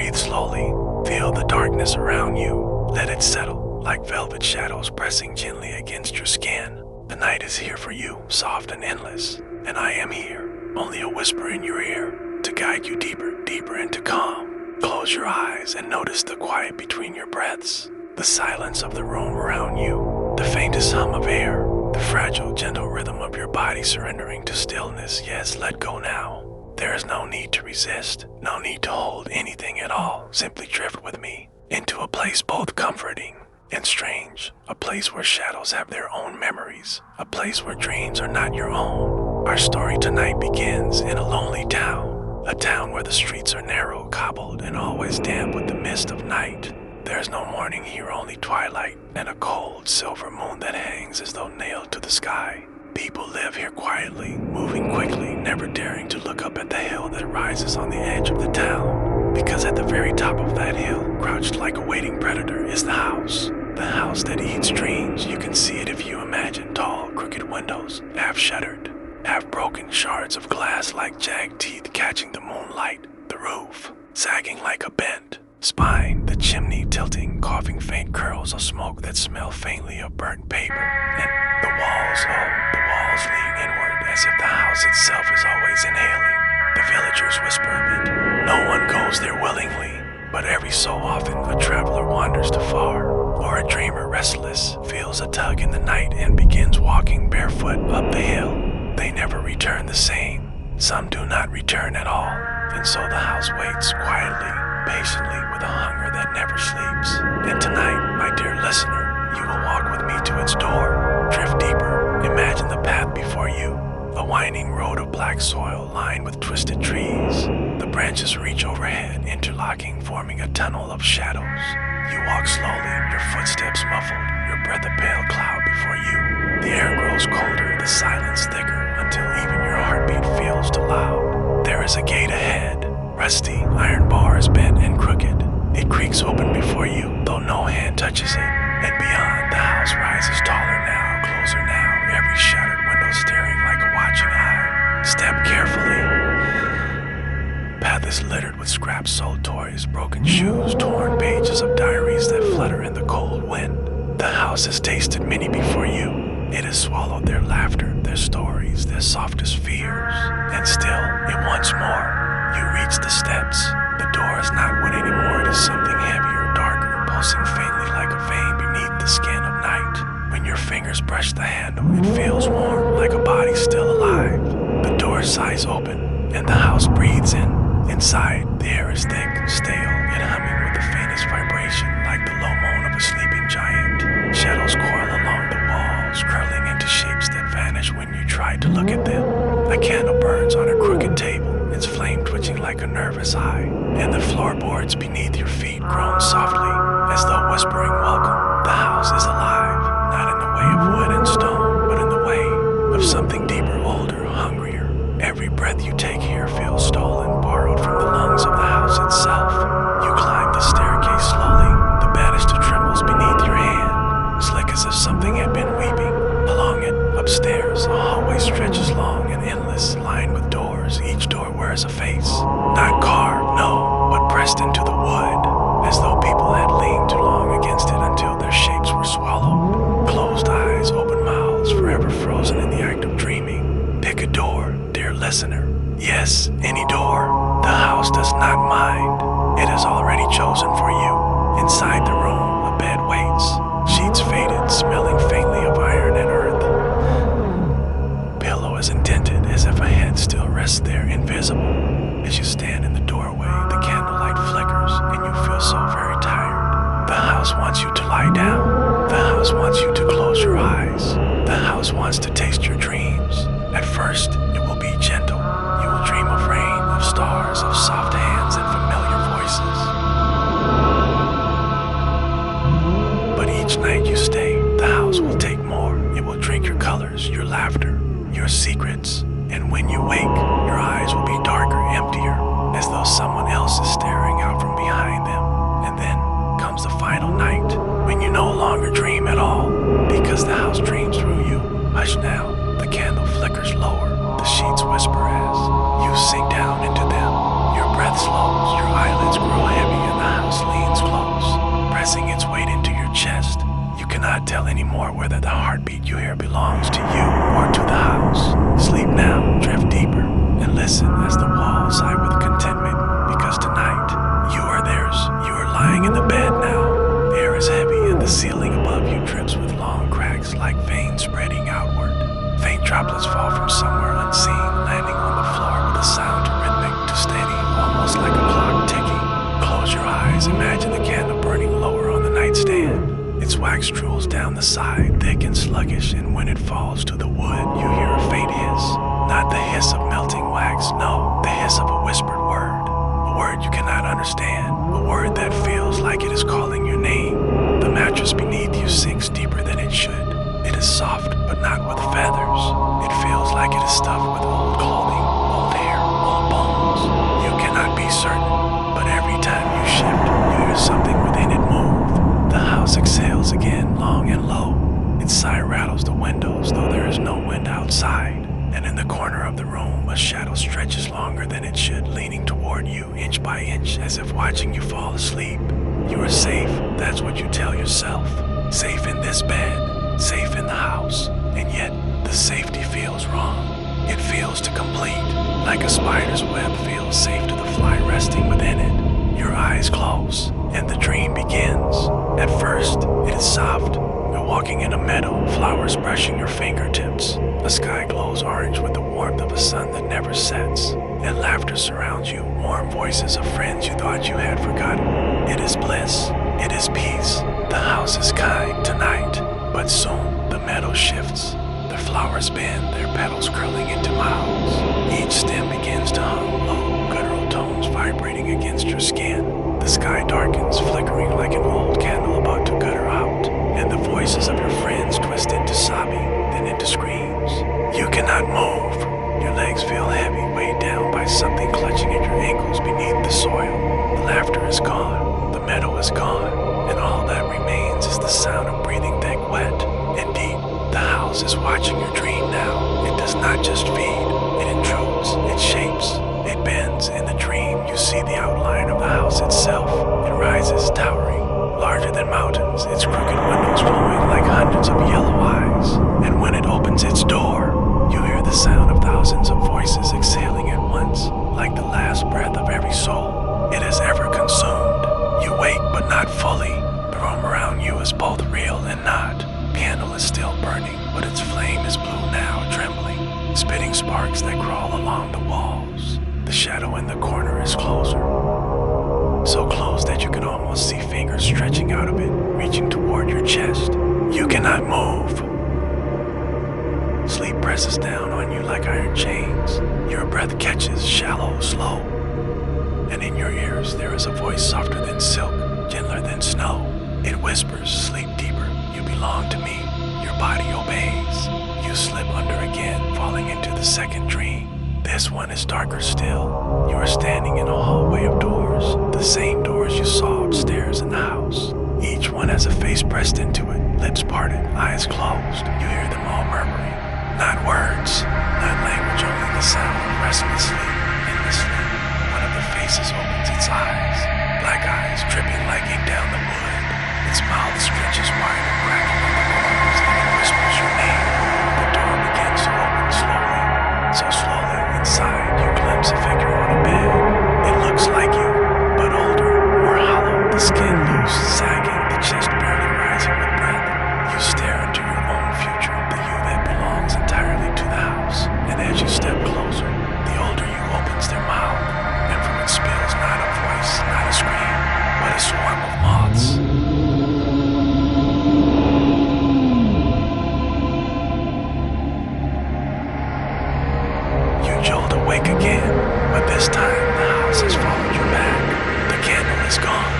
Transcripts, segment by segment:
Breathe slowly. Feel the darkness around you. Let it settle like velvet shadows pressing gently against your skin. The night is here for you, soft and endless. And I am here, only a whisper in your ear, to guide you deeper, deeper into calm. Close your eyes and notice the quiet between your breaths, the silence of the room around you, the faintest hum of air, the fragile, gentle rhythm of your body surrendering to stillness. Yes, let go now. There is no need to resist, no need to hold anything at all. Simply drift with me into a place both comforting and strange, a place where shadows have their own memories, a place where dreams are not your own. Our story tonight begins in a lonely town, a town where the streets are narrow, cobbled, and always damp with the mist of night. There's no morning here, only twilight, and a cold silver moon that hangs as though nailed to the sky. People live here quietly, moving quickly, never daring to look up at the hill that rises on the edge of the town. Because at the very top of that hill, crouched like a waiting predator, is the house that eats dreams. You can see it if you imagine tall, crooked windows, half shuttered, half broken shards of glass like jagged teeth catching the moonlight, the roof sagging like a bent spine, the chimney tilting, coughing faint curls of smoke that smell faintly of burnt paper, and the walls lean inward as if the house itself is always inhaling. The villagers whisper a bit. No one goes there willingly, but every so often a traveler wanders too far, or a dreamer restless feels a tug in the night and begins walking barefoot up the hill. They never return the same. Some do not return at all, and so the house waits quietly, patiently, with a hunger that never sleeps. And tonight, my dear listener, you will walk with me to its door. Drift deeper. Imagine the path before you, a winding road of black soil lined with twisted trees. The branches reach overhead, interlocking, forming a tunnel of shadows. You walk slowly, your footsteps muffled, your breath a pale cloud before you. The air grows colder, the silence thicker, until even your heartbeat feels too loud. There is a gate ahead. Rusty, iron bars bent and crooked. It creaks open before you, though no hand touches it. And beyond, the house rises taller now, closer now, every shattered window staring like a watching eye. Step carefully. Path is littered with scraps, sold toys, broken shoes, torn pages of diaries that flutter in the cold wind. The house has tasted many before you. It has swallowed their laughter, their stories, their softest fears. And still, it wants more. You reach the steps. The door is not wood anymore. It is something heavier, darker, pulsing faintly like a vein beneath the skin of night. When your fingers brush the handle, it feels warm, like a body still alive. The door sighs open, and the house breathes in. Inside, the air is thick, stale, yet humming with the faintest vibration, like the low moan of a sleeping giant. Shadows coil along the walls, curling into shapes that vanish when you try to look at them. A candle burns on a crooked table, its flame twitching like a nervous eye, and the floorboards beneath your feet groan softly, as though whispering welcome. The house is alive, not in the way of wood and stone, but in the way of something deeper, older, hungrier. Every breath you take here feels stolen, borrowed from the lungs of the house itself. You climb the staircase slowly, the banister trembles beneath your hand, slick as if something had been weeping. Along it, upstairs, a hallway stretches long and endless, lined with doors. Each door wears a face, not carved, no, but pressed into the wood, as though people had leaned too long against it until their shapes were swallowed. Closed eyes, open mouths, forever frozen in the act of dreaming. Pick a door, dear listener. Yes, any door. The house does not mind. It has already chosen for you. Inside the room, a bed waits, sheets faded, smelling faintly of iron and earth. Pillow is indented as if a head still rests there, invisible. As you stand in the doorway, the candlelight flickers, and you feel so very tired. The house wants you to lie down. The house wants you to close your eyes. The house wants to taste your dreams. At first, it will be gentle. You will dream of rain, of stars, of soft hands, and familiar voices. But each night you stay, the house will take more. It will drink your colors, your laughter, your secrets. And when you wake, your eyes will be darker, emptier, as though someone else is staring out from behind them. And then comes the final night, when you no longer dream at all, because the house dreams through you. Hush now, the candle flickers lower, the sheets whisper as you sink down into them. Your breath slows, your eyelids grow heavy, wax drools down the side, thick and sluggish, and when it falls to the wood, you hear a faint hiss. Not the hiss of melting wax, no, the hiss of a whispered word. A word you cannot understand, a word that feels like it is calling your name. The mattress beneath you sinks deeper than it should. It is soft, but not with feathers. It feels like it is stuffed with old clothing, old hair, old bones. You cannot be certain, but every time you shift, you hear something within it move. The house exhales again, long and low. Its sigh rattles the windows, though there is no wind outside. And in the corner of the room, a shadow stretches longer than it should, leaning toward you, inch by inch, as if watching you fall asleep. You are safe, that's what you tell yourself. Safe in this bed, safe in the house, and yet the safety feels wrong. It feels too complete, like a spider's web feels safe to the fly resting within it. Your eyes close, and the dream begins. At first, it is soft. You're walking in a meadow, flowers brushing your fingertips. The sky glows orange with the warmth of a sun that never sets, and laughter surrounds you, warm voices of friends you thought you had forgotten. It is bliss, it is peace. The house is kind tonight, but soon the meadow shifts. The flowers bend, their petals curling into mouths. Each stem begins to hum low, guttural tones vibrating against your skin. The sky darkens, flickering like an old candle about to gutter out, and the voices of your friends twist into sobbing, then into screams. You cannot move. Your legs feel heavy, weighed down by something clutching at your ankles beneath the soil. The laughter is gone, the meadow is gone, and all that remains is the sound of breathing thick, wet, and deep. The house is watching your dream now. It does not just feed, it intrudes, it shapes, it bends. In the dream, you see the outline of the house itself. It rises, towering, larger than mountains, its crooked windows glowing like hundreds of yellow eyes. And when it opens its door, you hear the sound of thousands of voices exhaling at once, like the last breath of every soul it has ever consumed. You wake, but not fully. The room around you is both real and not. Candle is still burning, but its flame is blue now, trembling, spitting sparks that crawl along the walls. The shadow in the corner is closer, so close that you can almost see fingers stretching out of it, reaching toward your chest. You cannot move. Sleep presses down on you like iron chains. Your breath catches, shallow, slow, and in your ears there is a voice softer than silk, gentler than snow. It whispers, sleep deeper. You belong to me. Your body obeys. You slip under again, falling into the second dream. This one is darker still. You are standing in a hallway of doors, the same doors you saw upstairs in the house. Each one has a face pressed into it, lips parted, eyes closed. You hear them all murmuring. Not words, not language, only the sound of restlessly, endlessly. One of the faces opens its eyes, black eyes dripping like ink down the wood. Its mouth stretches wide and cracking in the corners, and it whispers your name. The door begins to open slowly, so slowly inside you glimpse a figure on a bed. It looks like you, but older, more hollow, the skin loose, sagging, the chest barely rising with breath. You stare into your own future, the you that belongs entirely to the house. And as you step closer, the older you opens their mouth, and from it spills not a voice, not a scream, but a swarm of moths. Jolt awake again, but this time the house has followed you back. The candle is gone.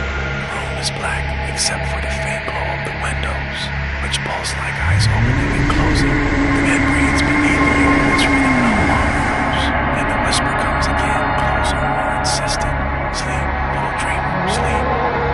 The room is black, except for the faint glow of the windows, which pulse like eyes opening and closing. The bed breathes beneath you, its rhythm no longer knows, and the whisper comes again, closer, more insistent. Sleep, little dreamer, sleep.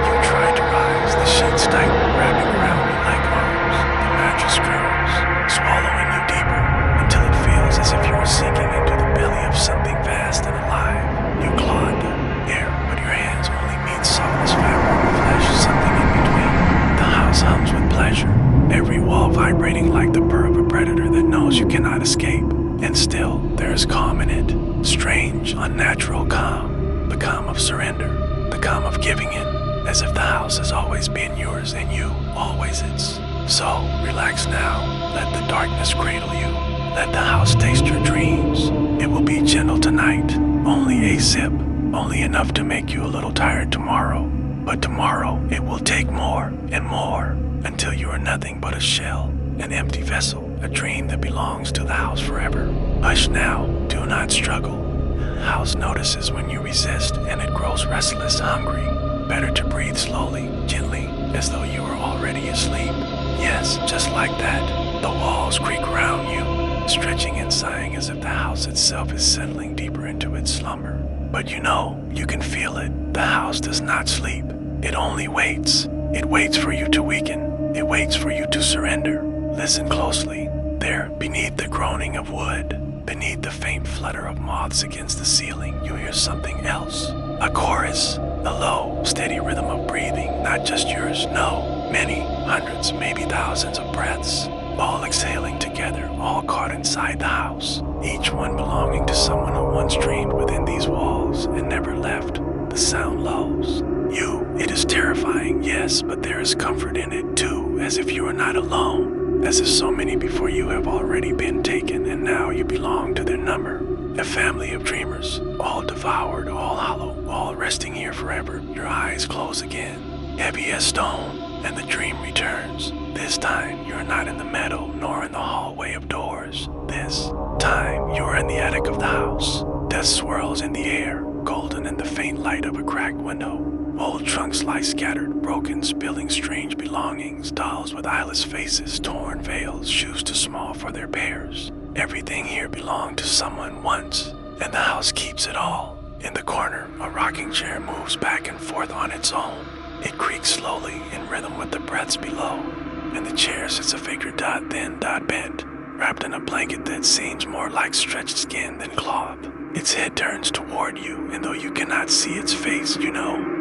You try to rise, the sheets tighten, wrapping around you like arms. The mattress curls, swallowing you deeper, until it feels as if you are sinking into the belly of something vast and alive. You claw at the air, but your hands only meet softest fabric, flesh, something in between. The house hums with pleasure, every wall vibrating like the purr of a predator that knows you cannot escape. And still, there is calm in it. Strange, unnatural calm. The calm of surrender, the calm of giving in, as if the house has always been yours and you always its. So, relax now, let the darkness cradle you. Let the house taste your dreams. It will be gentle tonight, only a sip, only enough to make you a little tired tomorrow. But tomorrow it will take more and more until you are nothing but a shell, an empty vessel, a dream that belongs to the house forever. Hush now, do not struggle. The house notices when you resist and it grows restless, hungry. Better to breathe slowly, gently, as though you were already asleep. Yes, just like that. The walls creak around you, stretching and sighing as if the house itself is settling deeper into its slumber. But you know, you can feel it. The house does not sleep. It only waits. It waits for you to weaken. It waits for you to surrender. Listen closely. There, beneath the groaning of wood, beneath the faint flutter of moths against the ceiling, you hear something else. A chorus, a low, steady rhythm of breathing, not just yours, no. Many, hundreds, maybe thousands of breaths, all exhaling together, all caught inside the house, each one belonging to someone who once dreamed within these walls and never left. The sound lulls. It is terrifying, yes, but there is comfort in it too, as if you are not alone, as if so many before you have already been taken and now you belong to their number. A family of dreamers, all devoured, all hollow, all resting here forever. Your eyes close again, heavy as stone, and the dream returns. This time you are not in the meadow nor in the hallway of doors. This time you are in the attic of the house. Dust swirls in the air, golden in the faint light of a cracked window. Old trunks lie scattered, broken, spilling strange belongings, dolls with eyeless faces, torn veils, shoes too small for their pairs. Everything here belonged to someone once, and the house keeps it all. In the corner, a rocking chair moves back and forth on its own. It creaks slowly, in rhythm with the breaths below. In the chair sits a figure thin, bent, wrapped in a blanket that seems more like stretched skin than cloth. Its head turns toward you, and though you cannot see its face, you know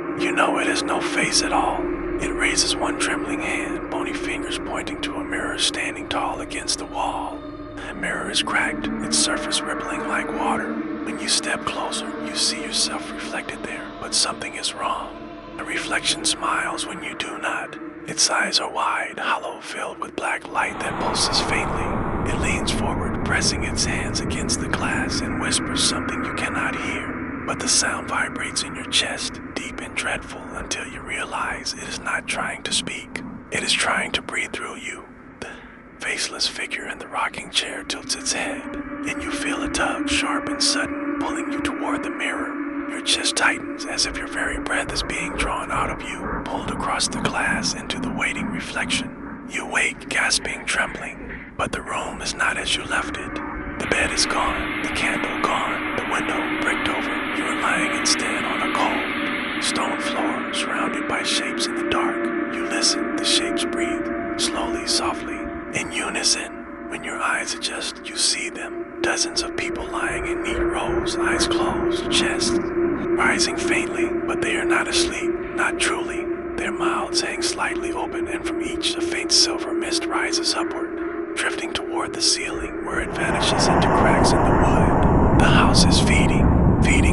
it has no face at all. It raises one trembling hand, bony fingers pointing to a mirror standing tall against the wall. The mirror is cracked, its surface rippling like water. When you step closer, you see yourself reflected there, but something is wrong. The reflection smiles when you do not. Its eyes are wide, hollow, filled with black light that pulses faintly. It leans forward, pressing its hands against the glass, and whispers something you cannot hear. But the sound vibrates in your chest, deep and dreadful, until you realize it is not trying to speak. It is trying to breathe through you. The faceless figure in the rocking chair tilts its head, and you feel a tug, sharp and sudden, pulling you toward the mirror. Your chest tightens as if your very breath is being drawn out of you, pulled across the glass into the waiting reflection. You wake, gasping, trembling, but the room is not as you left it. The bed is gone, the candle gone, the window bricked over. You are lying instead on a cold stone floor, surrounded by shapes in the dark. You listen, the shapes breathe, slowly, softly, in unison. When your eyes adjust, you see them. Dozens of people lying in neat rows, eyes closed, chests rising faintly, but they are not asleep, not truly. Their mouths hang slightly open, and from each a faint silver mist rises upward, drifting toward the ceiling, where it vanishes into cracks in the wood. The house is feeding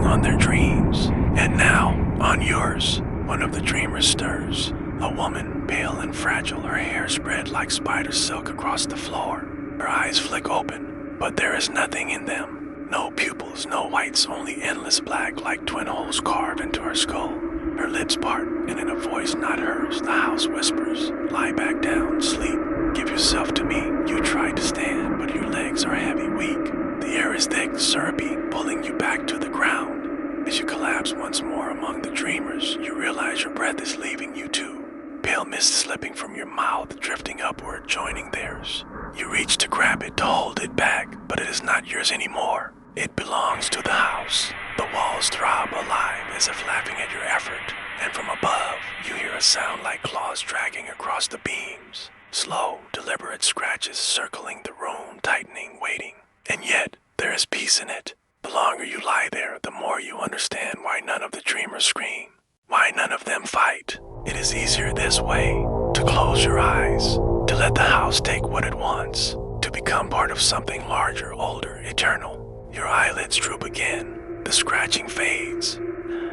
on their dreams. And now, on yours, one of the dreamers stirs. A woman, pale and fragile, her hair spread like spider silk across the floor. Her eyes flick open, but there is nothing in them. No pupils, no whites, only endless black like twin holes carved into her skull. Her lips part, and in a voice not hers, the house whispers, "Lie back down, sleep. Give yourself to me." You try to stand, but your legs are heavy, weak. The air is thick, syrupy, pulling you back to the ground. As you collapse once more among the dreamers, you realize your breath is leaving you too. Pale mist slipping from your mouth, drifting upward, joining theirs. You reach to grab it, to hold it back, but it is not yours anymore. It belongs to the house. The walls throb alive as if laughing at your effort, and from above, you hear a sound like claws dragging across the beams. Slow, deliberate scratches circling the room, tightening, waiting. And yet, there is peace in it. The longer you lie there, the more you understand why none of the dreamers scream, why none of them fight. It is easier this way, to close your eyes, to let the house take what it wants, to become part of something larger, older, eternal. Your eyelids droop again, the scratching fades,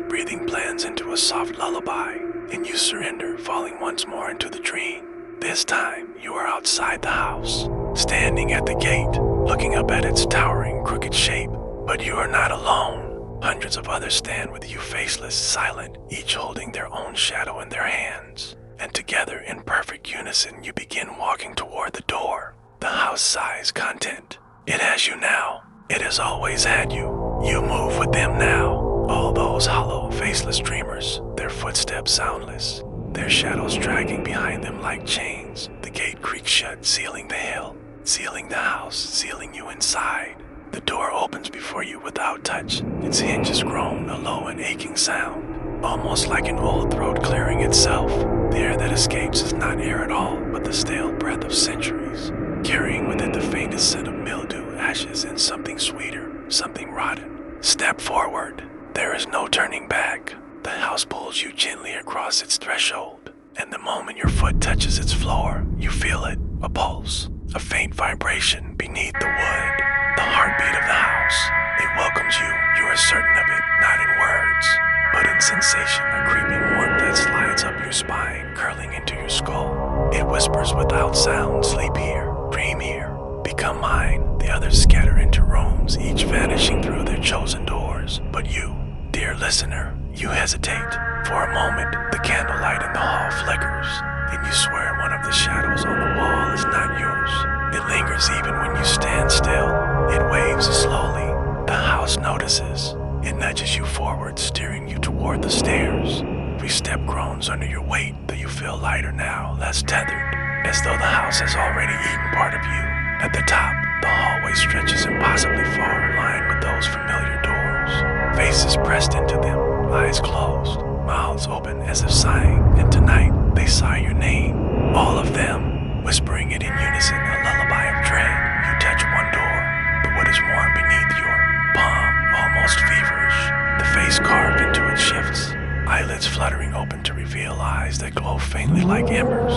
breathing blends into a soft lullaby, and you surrender, falling once more into the dream. This time, you are outside the house, standing at the gate, looking up at its towering, crooked shape. But you are not alone. Hundreds of others stand with you faceless, silent, each holding their own shadow in their hands. And together, in perfect unison, you begin walking toward the door. The house sighs content. It has you now. It has always had you. You move with them now. All those hollow, faceless dreamers, their footsteps soundless, their shadows dragging behind them like chains. The gate creaks shut, sealing the hill, sealing the house, sealing you inside. The door opens before you without touch. Its hinges groan, a low and aching sound, almost like an old throat clearing itself. The air that escapes is not air at all, but the stale breath of centuries, carrying with it the faintest scent of mildew, ashes, and something sweeter, something rotten. Step forward. There is no turning back. The house pulls you gently across its threshold, and the moment your foot touches its floor, you feel it, a pulse, a faint vibration beneath the wood. The heartbeat of the house. It welcomes you. You are certain of it, not in words, but in sensation, a creeping warmth that slides up your spine, curling into your skull. It whispers without sound, sleep here, dream here, become mine. The others scatter into rooms, each vanishing through their chosen doors. But you, dear listener, you hesitate. For a moment, the candlelight in the hall flickers, and you swear one of the shadows on the wall is not yours. It lingers even when you stand still. It waves slowly. The house notices. It nudges you forward, steering you toward the stairs. Every step groans under your weight, though you feel lighter now, less tethered, as though the house has already eaten part of you. At the top, the hallway stretches impossibly far, lined with those familiar doors. Faces pressed into them, eyes closed, mouths open as if sighing, and tonight they sigh your name. All of them, whispering it in unison, a lullaby of dread. You touch one door. The wood is warm beneath your palm, almost feverish. The face carved into it shifts, eyelids fluttering open to reveal eyes that glow faintly like embers.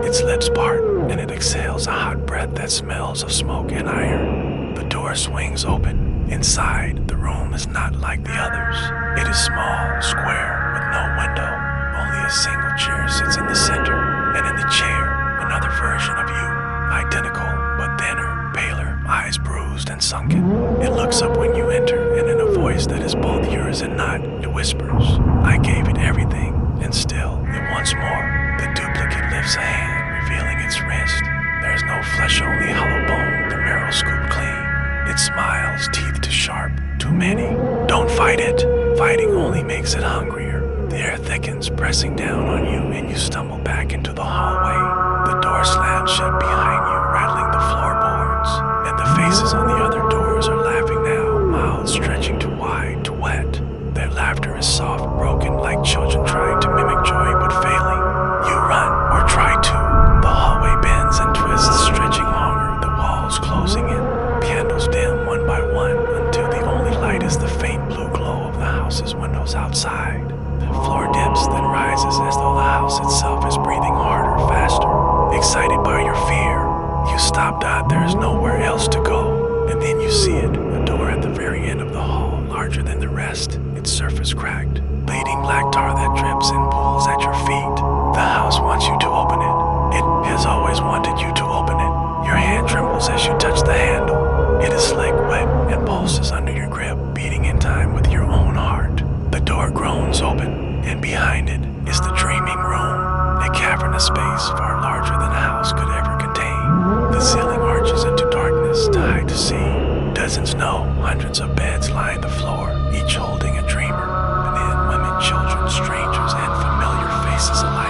Its lips part, and it exhales a hot breath that smells of smoke and iron. The door swings open. Inside, the room is not like the others. It is small, square, with no window. Only a single chair sits in the center, and in the chair, another version of you, identical, but thinner, paler, eyes bruised and sunken. It looks up when you enter, and in a voice that is both yours and not, it whispers, I gave it everything, and still, it wants more. The duplicate lifts a hand, revealing its wrist. There is no flesh, only hollow bone, the marrow scooped clean. It smiles, teeth too sharp, too many. Don't fight it. Fighting only makes it hungrier. The air thickens, pressing down on you, and you stumble back into the hallway. The door slams shut behind you, rattling the floorboards, and the faces on the other doors are laughing now, mouths stretching too wide, too wet. Their laughter is soft, broken, like children trying to mimic joy but failing. You run, or try to. The hallway bends and twists, stretching longer, the walls closing in. Candles dim one by one, until the only light is the faint blue glow of the house's windows outside. The floor dips, then rises as though the house itself is breathing harder, faster. Excited by your fear, you stop that there is nowhere else to go. And then you see it, a door at the very end of the hall, larger than the rest, its surface cracked, bleeding black tar that drips and pools at your feet. The house wants you to open it. It has always wanted you to open it. Your hand trembles as you touch the handle. It is slick, wet, and pulses under your grip, beating in time with your own heart. The door groans open, and behind it is the dreaming room, a cavernous space far larger than a house could ever contain. The ceiling arches into darkness to hide to see. Dozens, no, hundreds of beds line the floor, each holding a dreamer. Men, women, children, strangers, and familiar faces alike.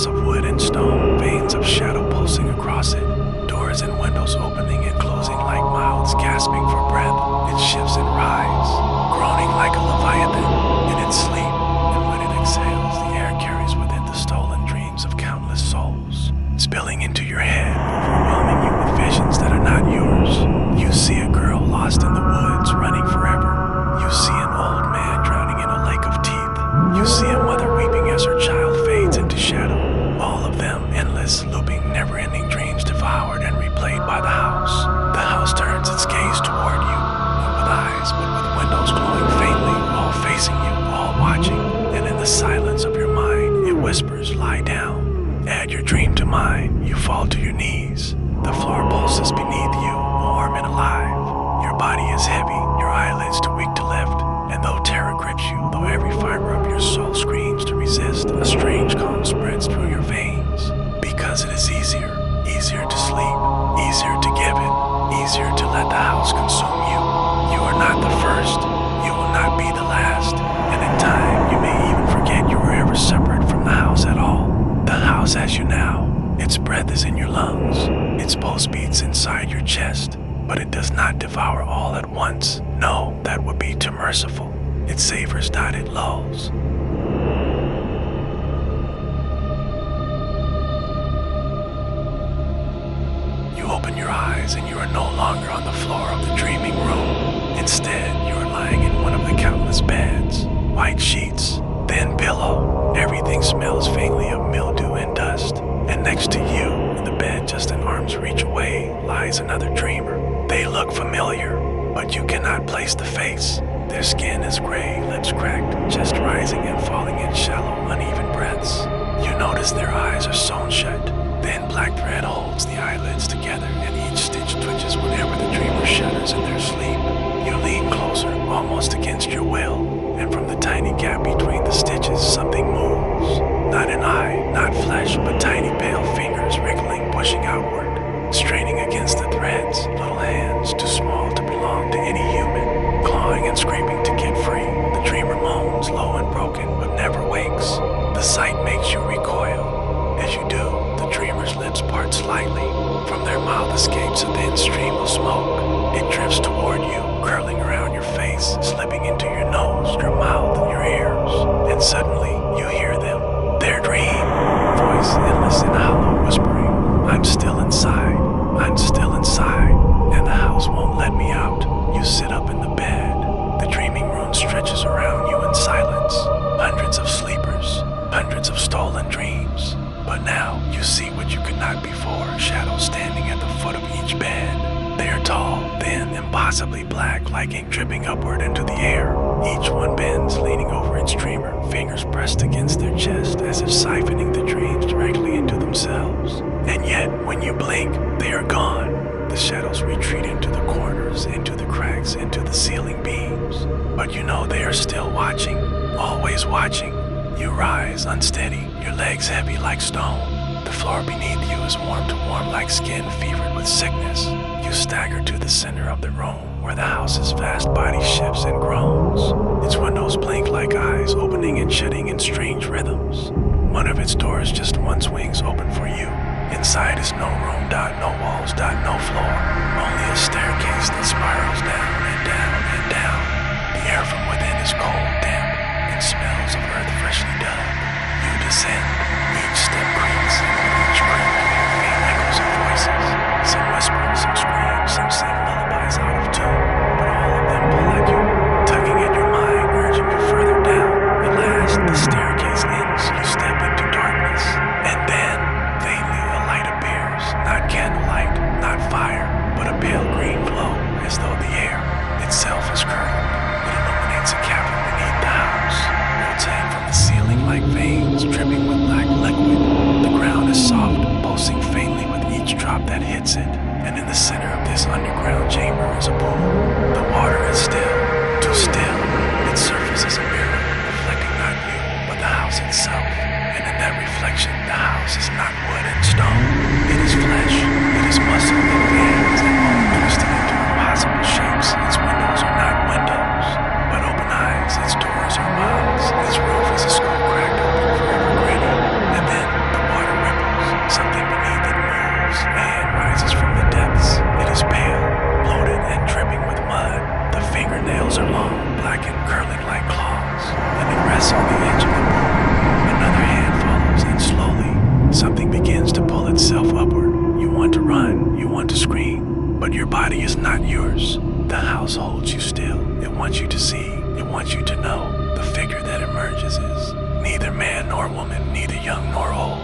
Of wood and stone, veins of shadow pulsing across it, doors and windows opening and closing like mouths gasping for breath. It shifts and rises, groaning like a leviathan in its sleep, and when it exhales, the air carries with it the stolen dreams of countless souls, spilling into your head, overwhelming you with visions that are not yours. You see a girl lost in the woods, running forever. You see an old man drowning in a lake of teeth. You see a mother weeping as her child fades into shadow. All of them endless, looping, never-ending dreams devoured and replayed by the house. the silence of your mind, it whispers, lie down. Add your dream to mine, you fall to your knees. The floor pulses beneath you, warm and alive. Your body is heavy, your eyelids too weak to lift. And though terror grips you, though every fiber of your soul screams to resist, a strange calm spreads through your veins. Because it is easier to sleep, easier to give it, easier to let the house consume you. You are not the first, you will not be the last, and in time you may even forget you were ever separate from the house at all. The house has you now, its breath is in your lungs, its pulse beats inside your chest, but it does not devour all at once. No, that would be too merciful. It savors, not it lulls. Open your eyes and you are no longer on the floor of the dreaming room. Instead, you are lying in one of the countless beds. White sheets, thin pillow. Everything smells faintly of mildew and dust. And next to you, in the bed just an arm's reach away, lies another dreamer. They look familiar, but you cannot place the face. Their skin is gray, lips cracked, chest rising and falling in shallow, uneven breaths. You notice their eyes are sewn shut. Thin black thread holds the eyelids together, and each stitch twitches whenever the dreamer shudders in their sleep. You lean closer, almost against your will, and from the tiny gap between the stitches, something moves. Not an eye, not flesh, but tiny pale fingers wriggling, pushing outward, straining against the threads, little hands too small to belong to any human, clawing and scraping to get free. The dreamer moans, low and broken, but never wakes. The sight makes you recoil. As you do, the dreamer's lips part slightly. From their mouth escapes a thin stream of smoke. It drifts toward you, curling around your face, slipping into your nose, your mouth, your ears. And suddenly, you hear them. Their dream. Voice endless and hollow, whispering, I'm still inside. I'm still inside. And the house won't let me out. You sit up in the bed. The dreaming room stretches around you in silence. Hundreds of sleepers. Hundreds of stolen dreams. But now you see what you could not before, shadows standing at the foot of each bed. They are tall, thin, impossibly black, like ink dripping upward into the air. Each one bends, leaning over its dreamer, fingers pressed against their chest as if siphoning the dreams directly into themselves. And yet, when you blink, they are gone. The shadows retreat into the corners, into the cracks, into the ceiling beams. But you know they are still watching, always watching. You rise, unsteady, your legs heavy like stone. The floor beneath you is warm to warm like skin fevered with sickness. You stagger to the center of the room, where the house's vast body shifts and groans. Its windows blink like eyes, opening and shutting in strange rhythms. One of its doors just one swings open for you. Inside is no room, no walls, no floor. Only a staircase that spirals down and down and down. The air from within is cold, damp, and smells of earth freshly dug. You descend, each step creaks, and with each creak you hear faint echoes of voices. Some whisper, some scream, some sing lullabies out of tune, but all of them pull at you, tugging at your mind, urging you further down. At last, the staircase ends, you step into darkness, and then, faintly, a light appears, not candlelight, not fire, but a pale green glow, as though the air itself is curdled. It illuminates a cavern beneath the house. Roots hang from the ceiling like veins, dripping with black liquid. The ground is soft, pulsing faintly with each drop that hits it. And in the center of this underground chamber is a pool. The water is still, too still. Its surface is a mirror, reflecting not you, but the house itself. And in that reflection, the house is not wood and stone. It is flesh, it is muscle and veins and bone twisted into impossible shapes. Its windows are not windows, but open eyes. Its doors are mouths. Its roof is a skull cracked open, forever grinning. And then the water ripples. Something beneath it moves. A hand rises from the depths. It is pale, bloated, and dripping with mud. The fingernails are long, black and curling like claws, and it rests on the edge of the pool. Another hand follows, and slowly, something begins to pull itself upward. You want to run, you want to scream, but your body is not yours. The house holds you still. It wants you to see, it wants you to know. The figure that emerges is neither man nor woman, neither young nor old.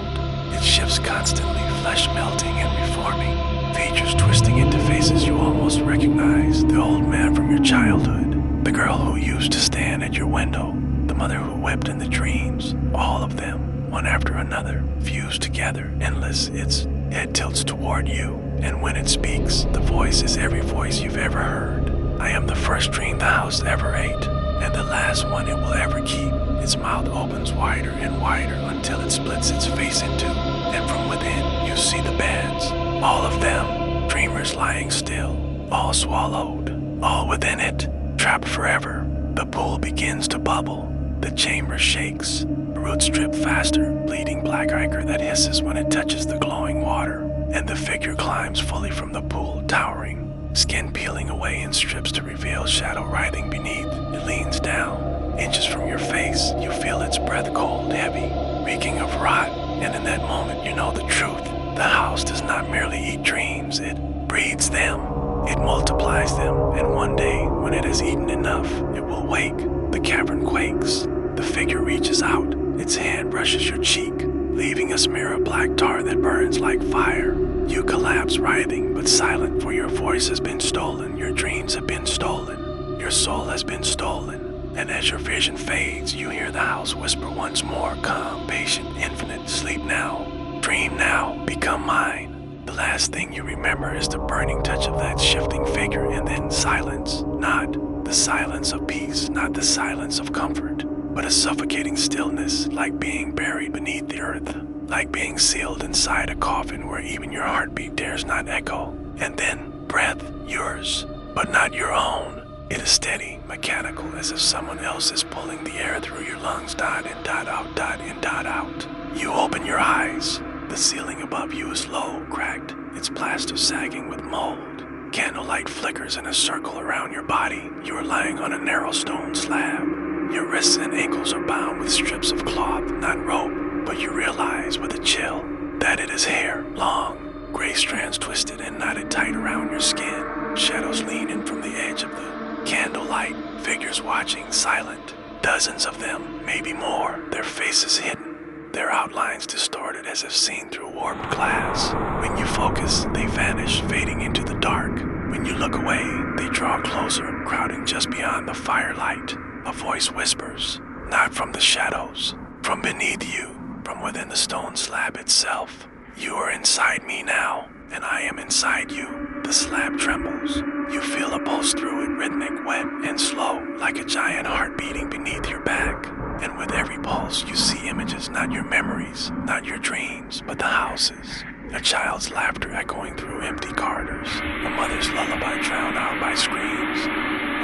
It shifts constantly, flesh melting and reforming, features twisting into faces you almost recognize. The old man from your childhood, the girl who used to stand at your window, The mother who wept in the dreams, all of them, one after another, fused together, endless. Its head tilts toward you, and when it speaks, the voice is every voice you've ever heard. I am the first dream the house ever ate, and the last one it will ever keep. Its mouth opens wider and wider until it splits its face in two, and from within you see the beds, all of them, dreamers lying still, all swallowed, all within it, trapped forever. The pool begins to bubble, the chamber shakes, roots drip faster, bleeding black ichor that hisses when it touches the glowing water, and the figure climbs fully from the pool, towering, skin peeling away in strips to reveal shadow writhing beneath. It leans down, inches from your face. You feel its breath cold, heavy, reeking of rot, and in that moment you know the truth. The house does not merely eat dreams, it breeds them. It multiplies them, and one day, when it has eaten enough, it will wake. The cavern quakes. The figure reaches out. Its hand brushes your cheek, leaving a smear of black tar that burns like fire. You collapse, writhing, but silent, for your voice has been stolen. Your dreams have been stolen. Your soul has been stolen. And as your vision fades, you hear the house whisper once more, calm, patient, infinite, sleep now. Dream now, become mine. The last thing you remember is the burning touch of that shifting figure, and then silence. Not the silence of peace, not the silence of comfort, but a suffocating stillness, like being buried beneath the earth, like being sealed inside a coffin where even your heartbeat dares not echo. And then breath, yours, but not your own. It is steady, mechanical, as if someone else is pulling the air through your lungs, dot in, dot out, dot in, dot out. You open your eyes. The ceiling above you is low, cracked, its plaster sagging with mold. Candlelight flickers in a circle around your body. You are lying on a narrow stone slab. Your wrists and ankles are bound with strips of cloth, not rope, but you realize with a chill that it is hair, long, gray strands twisted and knotted tight around your skin. Shadows lean in from the edge of the candlelight, figures watching, silent. Dozens of them, maybe more, their faces hidden. Their outlines distorted as if seen through warped glass. When you focus, they vanish, fading into the dark. When you look away, they draw closer, crowding just beyond the firelight. A voice whispers, not from the shadows, from beneath you, from within the stone slab itself. You are inside me now, and I am inside you. The slab trembles. You feel a pulse through it, rhythmic, wet, and slow, like a giant heart beating beneath your back. And with every pulse, you see images, not your memories, not your dreams, but the houses. A child's laughter echoing through empty corridors, a mother's lullaby drowned out by screams,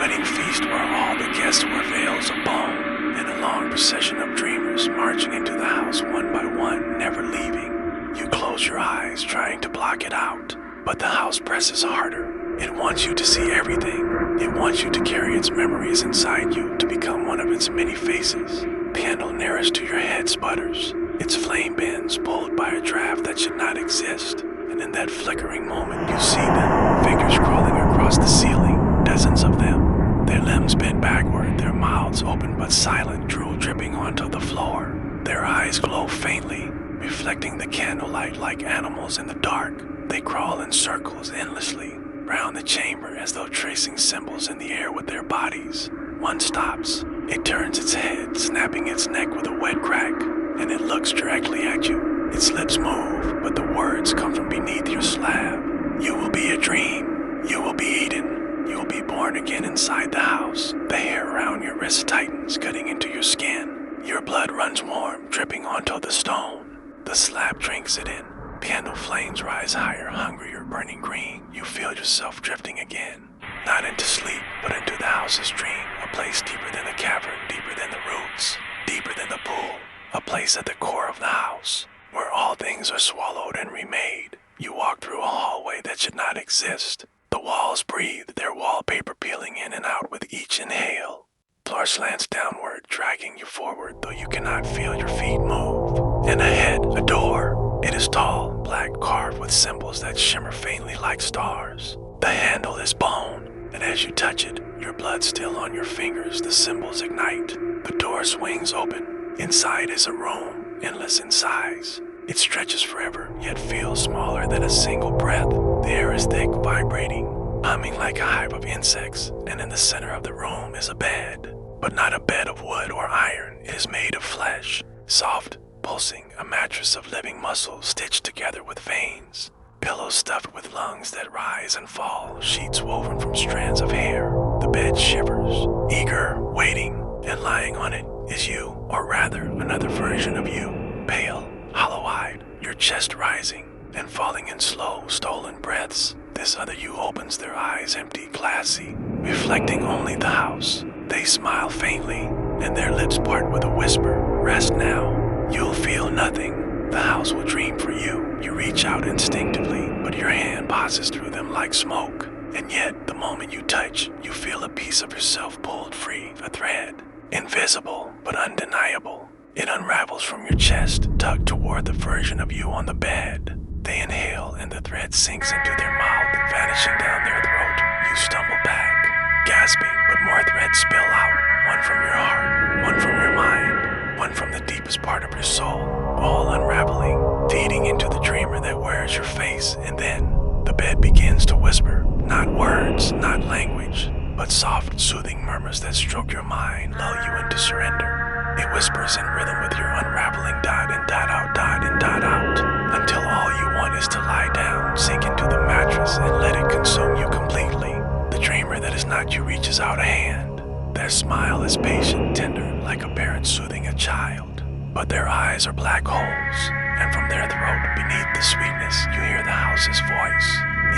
wedding feast where all the guests wear veils of bone, and a long procession of dreamers marching into the house one by one, never leaving. You close your eyes, trying to block it out, but the house presses harder. It wants you to see everything. It wants you to carry its memories inside you, to become one of its many faces. The candle nearest to your head sputters. Its flame bends, pulled by a draft that should not exist. And in that flickering moment, you see them, figures crawling across the ceiling, dozens of them. Their limbs bent backward, their mouths open but silent, drool dripping onto the floor. Their eyes glow faintly, reflecting the candlelight like animals in the dark. They crawl in circles endlessly, round the chamber as though tracing symbols in the air with their bodies. One stops. It turns its head, snapping its neck with a wet crack, and it looks directly at you. Its lips move, but the words come from beneath your slab. You will be a dream. You will be eaten. You will be born again inside the house. The hair around your wrist tightens, cutting into your skin. Your blood runs warm, dripping onto the stone. The slab drinks it in. Candle flames rise higher, hungrier, burning green. You feel yourself drifting again. Not into sleep, but into the house's dream. A place deeper than the cavern, deeper than the roots, deeper than the pool. A place at the core of the house, where all things are swallowed and remade. You walk through a hallway that should not exist. The walls breathe, their wallpaper peeling in and out with each inhale. Floor slants downward, dragging you forward, though you cannot feel your feet move. And ahead, a door. It is tall, black, carved with symbols that shimmer faintly like stars. The handle is bone, and as you touch it, your blood still on your fingers, the symbols ignite. The door swings open. Inside is a room, endless in size. It stretches forever, yet feels smaller than a single breath. The air is thick, vibrating, humming like a hive of insects, and in the center of the room is a bed. but not a bed of wood or iron. It is made of flesh, soft, pulsing, a mattress of living muscles stitched together with veins. Pillows stuffed with lungs that rise and fall, sheets woven from strands of hair. The bed shivers, eager, waiting, and lying on it is you, or rather, another version of you, pale, hollow-eyed, your chest rising and falling in slow, stolen breaths. This other you opens their eyes empty, glassy, reflecting only the house. They smile faintly, and their lips part with a whisper. Rest now. You'll feel nothing. The house will dream for you. You reach out instinctively, but your hand passes through them like smoke. And yet, the moment you touch, you feel a piece of yourself pulled free, a thread. Invisible, but undeniable. It unravels from your chest, tugged toward the version of you on the bed. They inhale, and the thread sinks into their mouth, vanishing down their throat. You stumble back, gasping, but more threads spill out. One from your heart, one from your mind, one from the deepest part of your soul, all unraveling, feeding into the dreamer that wears your face. And then, the bed begins to whisper. Not words, not language, but soft, soothing murmurs that stroke your mind, lull you into surrender. It whispers in rhythm with your unraveling dot and dot out, dot and dot out, until all you want is to lie down, sink into the mattress, and let it consume you completely. The dreamer that is not you reaches out a hand. Their smile is patient, tender, like a parent soothing a child. But their eyes are black holes, and from their throat, beneath the sweetness, you hear the house's voice.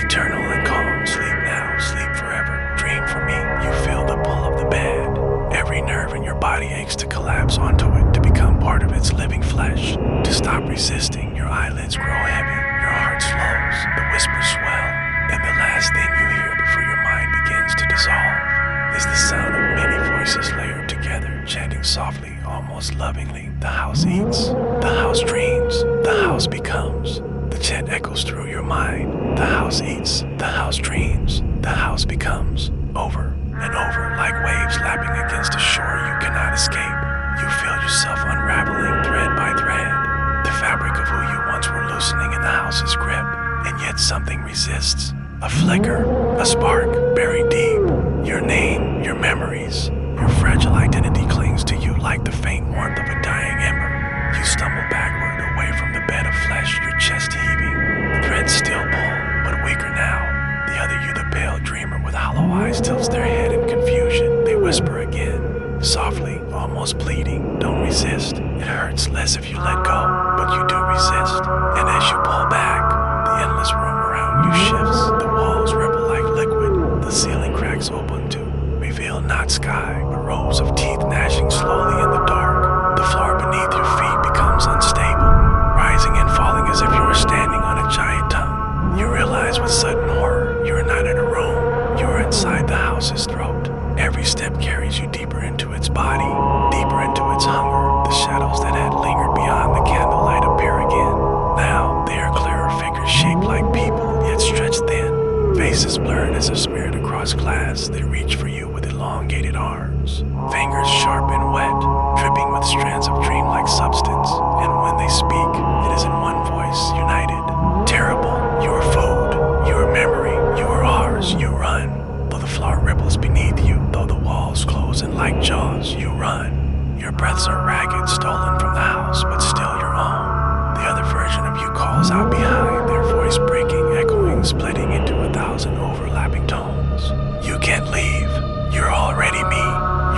Eternal and calm, sleep now, sleep forever. Dream for me, you feel the pull of the bed. Every nerve in your body aches to collapse onto it, to become part of its living flesh. To stop resisting, your eyelids grow heavy, your heart slows, the whispers swell, and the last thing you hear before your mind begins to dissolve is the sound of many voices layered together, chanting softly, almost lovingly. The house eats, the house dreams, the house becomes. The chant echoes through your mind. The house eats, the house dreams, the house becomes. Over and over, like waves lapping against a shore you cannot escape. You feel yourself unraveling thread by thread. The fabric of who you once were loosening in the house's grip, and yet something resists. A flicker, a spark, buried deep. Your name, your memories, your fragile identity clings to you like the faint warmth of a dying ember. You stumble backward away from the bed of flesh, your chest heaving. The threads still pull, but weaker now. The other you, the pale dreamer with hollow eyes, tilts their head in confusion. They whisper again, softly, almost pleading. Don't resist. It hurts less if you let go, but you do resist. And as you pull back, the endless room around you shifts. The walls ripple like liquid. The ceiling cracks open to reveal not sky, but rows of teeth gnashing slowly in the dark. The floor beneath your feet becomes unstable, rising and falling as if you were standing on a giant tongue. You realize with sudden horror, you are not in a room, you are inside the house's throat. Every step carries you deeper into its body, deeper into its hunger. The shadows that had lingered beyond the candlelight appear again. Now, they are clearer figures shaped like people, yet stretched thin. Faces blurred as if smeared across glass, they reach for you with elongated arms. Fingers sharp and wet, dripping with strands of dreamlike substance. And when they speak, it is in one voice, united. Terrible, you are food, you are memory, you are ours, you run. Though the floor ripples beneath you, though the walls close in like jaws, you run. Your breaths are ragged, stolen from the house, but still your own. The other version of you calls out behind, their voice breaking, echoing, splitting into 1,000 overlapping tones. You can't leave. You're already me.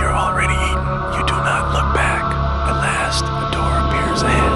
You're already eaten. You do not look back. At last, a door appears ahead.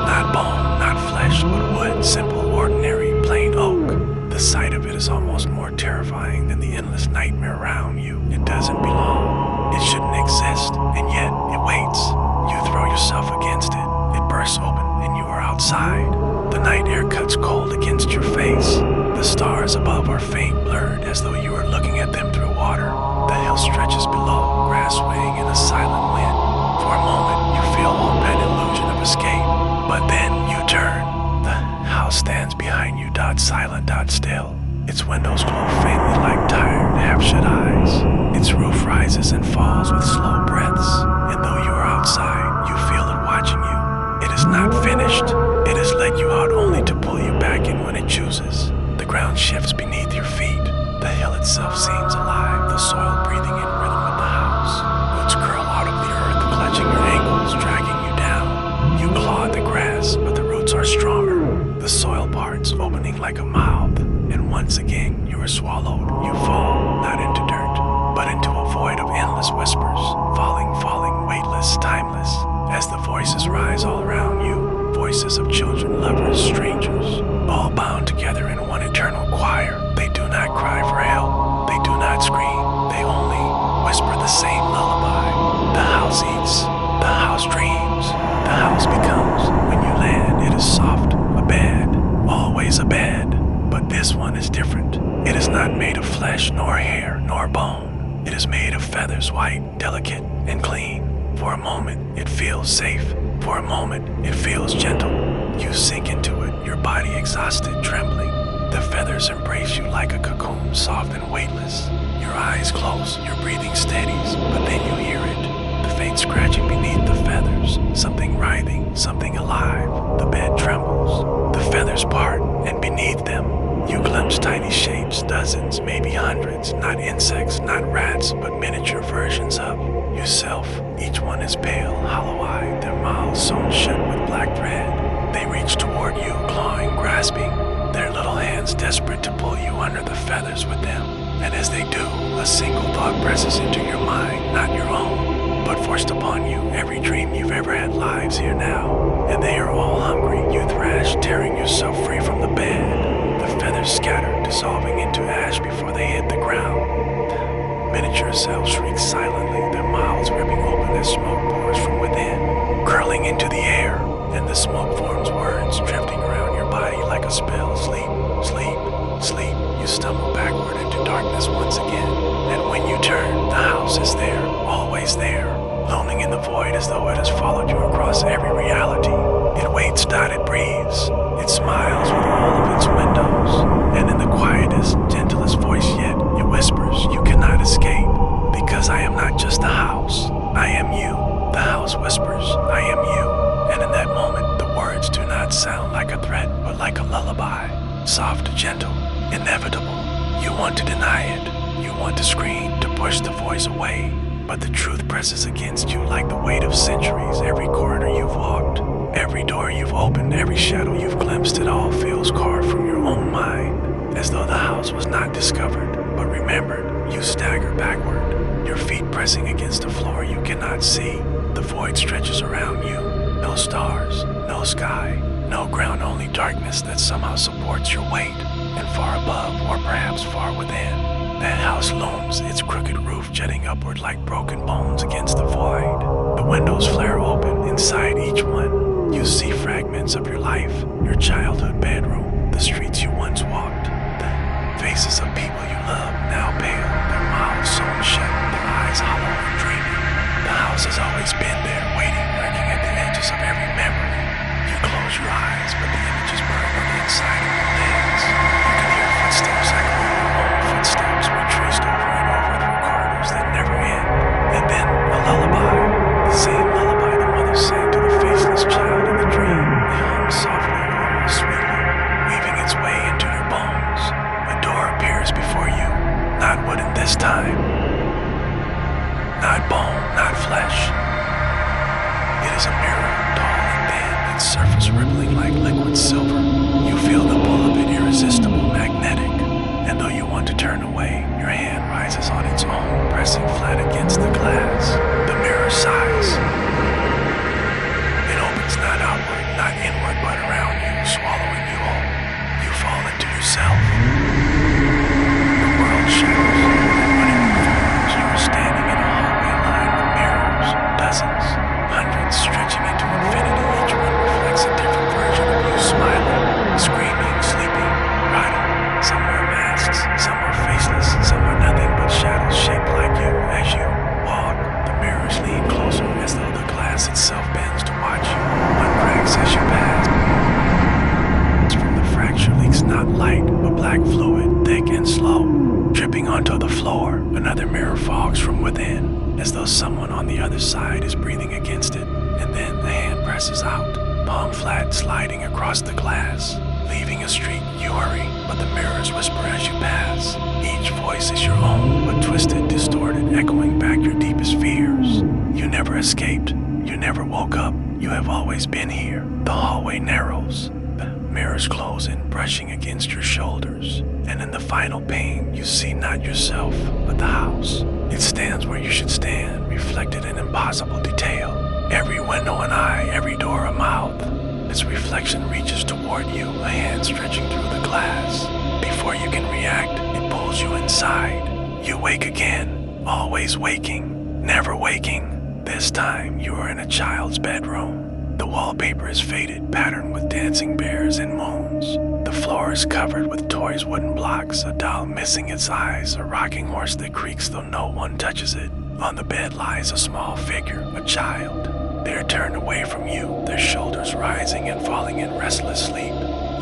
Not bone, not flesh, but wood, simple, ordinary, plain oak. The sight of it is almost more terrifying than the endless nightmare around you. It doesn't belong. It shouldn't exist, and yet it waits. You throw yourself against it. It bursts open, and you are outside. The night air cuts cold against your face. The stars above are faint, blurred, as though you were looking at them through water. The hill stretches below, grass swaying in a silent wind. For a moment, you feel hope and illusion of escape. But then you turn. The house stands behind you, dot silent, dot still. Its windows glow faintly like tired, half-shut eyes. Its roof rises and falls with slow breaths. And though you are outside, you feel it watching you. It is not finished. It has let you out only to pull you back in when it chooses. The ground shifts beneath your feet. The hill itself seems alive, the soil breathing in rhythm with the house. Roots curl like a mouth, and once again you are swallowed. You fall, not into dirt, but into a void of endless whispers, falling, weightless, timeless, as the voices rise all around you, voices of children, lovers, strangers, all bound together in one eternal choir. They do not cry for help, they do not scream, they only whisper the same lullaby. The house eats, the house dreams, the house becomes. When you land, it is soft, a bed, always a bed. But this one is different. It is not made of flesh, nor hair, nor bone. It is made of feathers, white, delicate, and clean. For a moment, it feels safe. For a moment, it feels gentle. You sink into it, your body exhausted, trembling. The feathers embrace you like a cocoon, soft and weightless. Your eyes close, your breathing steadies, but then you hear it. The faint scratching beneath the feathers, something writhing, something alive. The bed trembles. The feathers part, and beneath them, you glimpse tiny shapes, dozens, maybe hundreds, not insects, not rats, but miniature versions of yourself. Each one is pale, hollow-eyed, their mouths sewn shut with black thread. They reach toward you, clawing, grasping, their little hands desperate to pull you under the feathers with them. And as they do, a single thought presses into your mind, not your own, but forced upon you. Every dream you've ever had lives here now, and they are all hungry. You thrash, tearing yourself free from the bed. The feathers scatter, dissolving into ash before they hit the ground. Miniature cells shriek silently, their mouths ripping open as smoke pours from within, curling into the air, and the smoke forms words drifting around your body like a spell. Sleep, sleep, sleep. You stumble backward into darkness once again, and when you turn, the house is there, always there, looming in the void as though it has followed you across every reality. It waits, it breathes, it smiles with all of its windows, and in the quietest, gentlest voice yet, it whispers, you cannot escape, because I am not just the house, I am you. The house whispers, I am you, and in that moment, the words do not sound like a threat, but like a lullaby, soft, gentle, inevitable. You want to deny it, you want to scream, to push the voice away, but the truth presses against you like the weight of centuries. Every corridor you've walked, every door you've opened, every shadow you've glimpsed, it all feels carved from your own mind, as though the house was not discovered, but remembered. You stagger backward, your feet pressing against a floor you cannot see. The void stretches around you, no stars, no sky, no ground, only darkness that somehow supports your weight, and far above, or perhaps far within, that house looms, its crooked roof jutting upward like broken bones against the void. The windows flare open, inside each one, you see fragments of your life, your childhood bedroom, the streets you once walked, the faces of people you loved, now pale, their mouths sewn shut, their eyes hollow and dreaming. The house has always been there, waiting, lurking at the edges of every memory. You close your eyes, but the images burn on the inside of your legs. You can hear footsteps echoing your own footsteps, retraced over and over through corridors that never end. And then a lullaby, the same lullaby the mother sang to the faceless child in the dream. It hums softly, almost sweetly, weaving its way into your bones. A door appears before you, not wooden this time, not bone, not flesh. It is a mirror, tall and thin, its surface rippling like liquid silver. You feel the pull of it, irresistible, magnetic, and though you want to turn away, your hand rises on its own, pressing flat against the glass. The mirror sighs. It opens not outward, not inward, but around you, swallowing you whole. You fall into yourself. The world shatters, and when it reforms, you are standing in a hallway lined with mirrors, dozens, hundreds, stretching into infinity. Each one reflects a different version of you, smiling, screaming, sleeping, rotting. Some wear masks, some are faceless, some are nothing but shadows shaped like you. As you walk, the mirrors lean closer as though the glass itself bends to watch you. One cracks as you pass. From the fracture leaks not light, but black fluid, thick and slow, dripping onto the floor. Another mirror fogs from within, as though someone on the other side is breathing against it. And then the hand presses out, palm flat, sliding across the glass, leaving a streak. You hurry, but the mirrors whisper as you pass. Each voice is your own, but twisted, distorted, echoing back your deepest fears. You never escaped. You never woke up. You have always been here. The hallway narrows. The mirrors closing, brushing against your shoulders. And in the final pain, you see not yourself, but the house. It stands where you should stand, reflected in impossible detail. Every window an eye, every door a mouth. Its reflection reaches toward you, a hand stretching through the glass. Before you can react, it pulls you inside. You wake again, always waking, never waking. This time, you are in a child's bedroom. The wallpaper is faded, patterned with dancing bears and moons. The floor is covered with toys, wooden blocks, a doll missing its eyes, a rocking horse that creaks though no one touches it. On the bed lies a small figure, a child. They are turned away from you, their shoulders rising and falling in restless sleep.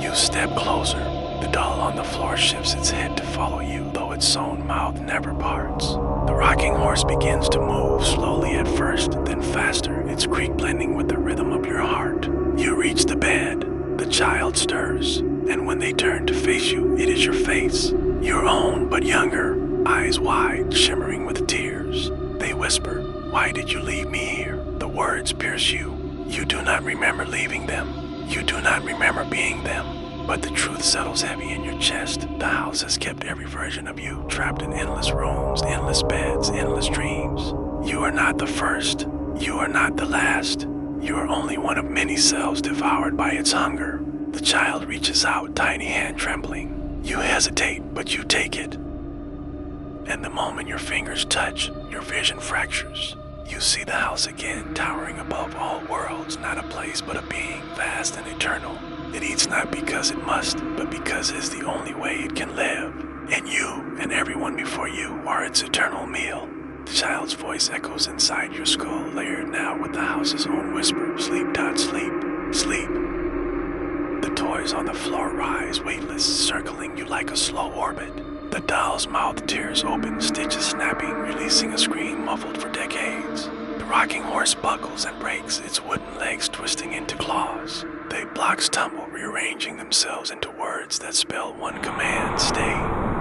You step closer. The doll on the floor shifts its head to follow you, though its own mouth never parts. The rocking horse begins to move, slowly at first, then faster, its creak blending with the rhythm of your heart. You reach the bed. The child stirs, and when they turn to face you, it is your face. Your own, but younger, eyes wide, shimmering with tears. They whisper, "Why did you leave me here?" The words pierce you. You do not remember leaving them. You do not remember being them. But the truth settles heavy in your chest. The house has kept every version of you, trapped in endless rooms, endless beds, endless dreams. You are not the first. You are not the last. You are only one of many selves devoured by its hunger. The child reaches out, tiny hand trembling. You hesitate, but you take it. And the moment your fingers touch, your vision fractures. You see the house again, towering above all worlds, not a place but a being, vast and eternal. It eats not because it must, but because it is the only way it can live. And you and everyone before you are its eternal meal. The child's voice echoes inside your skull, layered now with the house's own whisper. Sleep, Dot, sleep, sleep. The toys on the floor rise, weightless, circling you like a slow orbit. The doll's mouth tears open, stitches snapping, releasing a scream muffled for decades. The rocking horse buckles and breaks, its wooden legs twisting into claws. The blocks tumble, rearranging themselves into words that spell one command: stay.